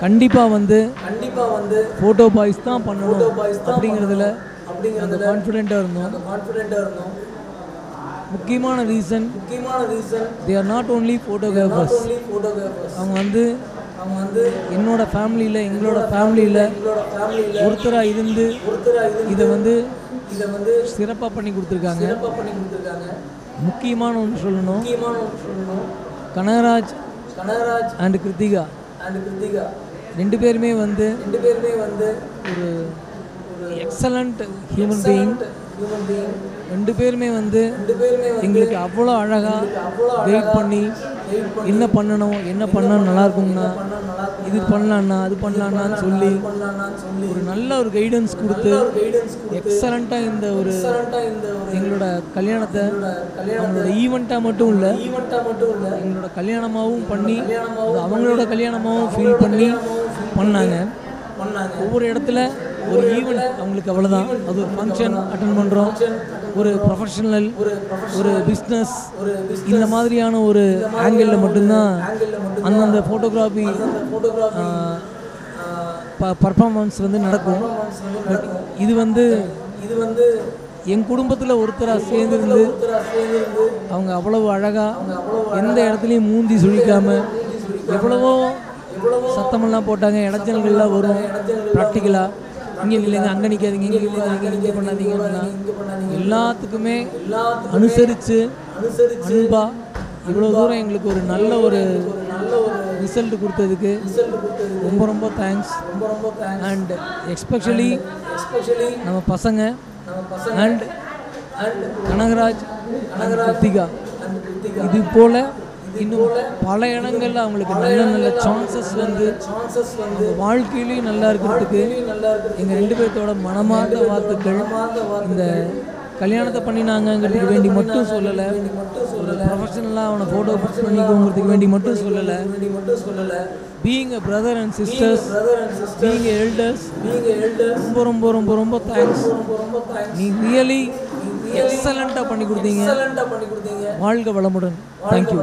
கண்டிப்பாக வந்து ஃபோட்டோ பாய்ஸ் தான் பண்ணணும் அப்படிங்கிறதுல நாங்கள் கான்ஃபிடெண்ட்டாக இருந்தோம். முக்கியமான reason they are not only photographers. அவங்க வந்து என்னோட ஃபேமிலியில் எங்களோட ஃபேமிலியில் ஒருத்தராக இருந்து இதை வந்து சிறப்பாக பண்ணி கொடுத்துருக்காங்க. முக்கியமான ஒன்று சொல்லணும், கனகராஜ் அண்ட் கிருத்திகா ரெண்டு பேருமே வந்து ஒரு எக்ஸலண்ட் ஹியூமன் பீயிங். ரெண்டு பேருமே வந்து எங்களுக்கு அவ்வளோ அழகாக கைட் பண்ணி என்ன பண்ணணும் என்ன பண்ணால் நல்லாயிருக்கும்னா இது பண்ணலான்னா அது பண்ணலான்னான்னு சொல்லி ஒரு நல்ல ஒரு கைடன்ஸ் கொடுத்து எக்ஸலண்ட்டாக இந்த ஒரு எங்களோட கல்யாணத்தை அவங்களோட ஈவெண்ட்டாக மட்டும் இல்லை எங்களோட கல்யாணமாகவும் பண்ணி அது அவங்களோட கல்யாணமாகவும் ஃபீல் பண்ணி பண்ணாங்க. ஒவ்வொரு இடத்துல ஒரு ஈவெண்ட் அவங்களுக்கு அவ்வளோதான். அது ஒரு ஃபங்க்ஷன் அட்டன் பண்ணுறோம், ஒரு ப்ரொஃபஷனல் ஒரு பிஸ்னஸ் இந்த மாதிரியான ஒரு ஆங்கிளில் மட்டும்தான் அந்தந்த ஃபோட்டோகிராஃபி பர்ஃபார்மன்ஸ் வந்து நடக்கும். பட் இது வந்து என் குடும்பத்தில் ஒருத்தராக சேர்ந்துருந்து அவங்க அவ்வளவு அழகாக எந்த இடத்துலையும் மூந்தி சுழிக்காமல் எவ்வளவோ சத்தமெல்லாம் போட்டாங்க. இடைச்சல்கள்லாம் வரும் ப்ராக்டிக்கலாக, இங்கே இல்லைங்க அங்கே நிற்காதீங்க இங்கே நிற்காதீங்க இங்கே பண்ணாதீங்கன்னா எல்லாத்துக்குமே அனுசரித்து அன்பாக இவ்வளோ தூரம் எங்களுக்கு ஒரு நல்ல ஒரு ரிசல்ட் கொடுத்ததுக்கு ரொம்ப ரொம்ப தேங்க்ஸ். அண்ட் எஸ்பெஷலி நம்ம பசங்க அண்ட் கனகராஜ் கிருத்திகா இது போல் இன்னும் பல இடங்களில் அவங்களுக்கு நல்ல நல்ல சான்சஸ் வந்து அவங்க வாழ்க்கையிலையும் நல்லா இருக்கிறதுக்கு எங்கள் 2 பேர்த்தோட மனமார்ந்த வாழ்த்துக்கள். இந்த கல்யாணத்தை பண்ணினாங்கங்கிறதுக்கு வேண்டி மட்டும் சொல்லலை, ஒரு ப்ரொஃபஷனலாக அவனை ஃபோட்டோ புக் பண்ணிக்கோங்கிறதுக்கு வேண்டி மட்டும் சொல்லலை. Being a brother and sisters, being a elders, ரொம்ப ரொம்ப ரொம்ப ரொம்ப தேங்க்ஸ். நீ ரியலி எக்ஸலண்ட்டாக பண்ணி கொடுத்தீங்க. வாழ்க வளமுடன். தேங்க்யூ.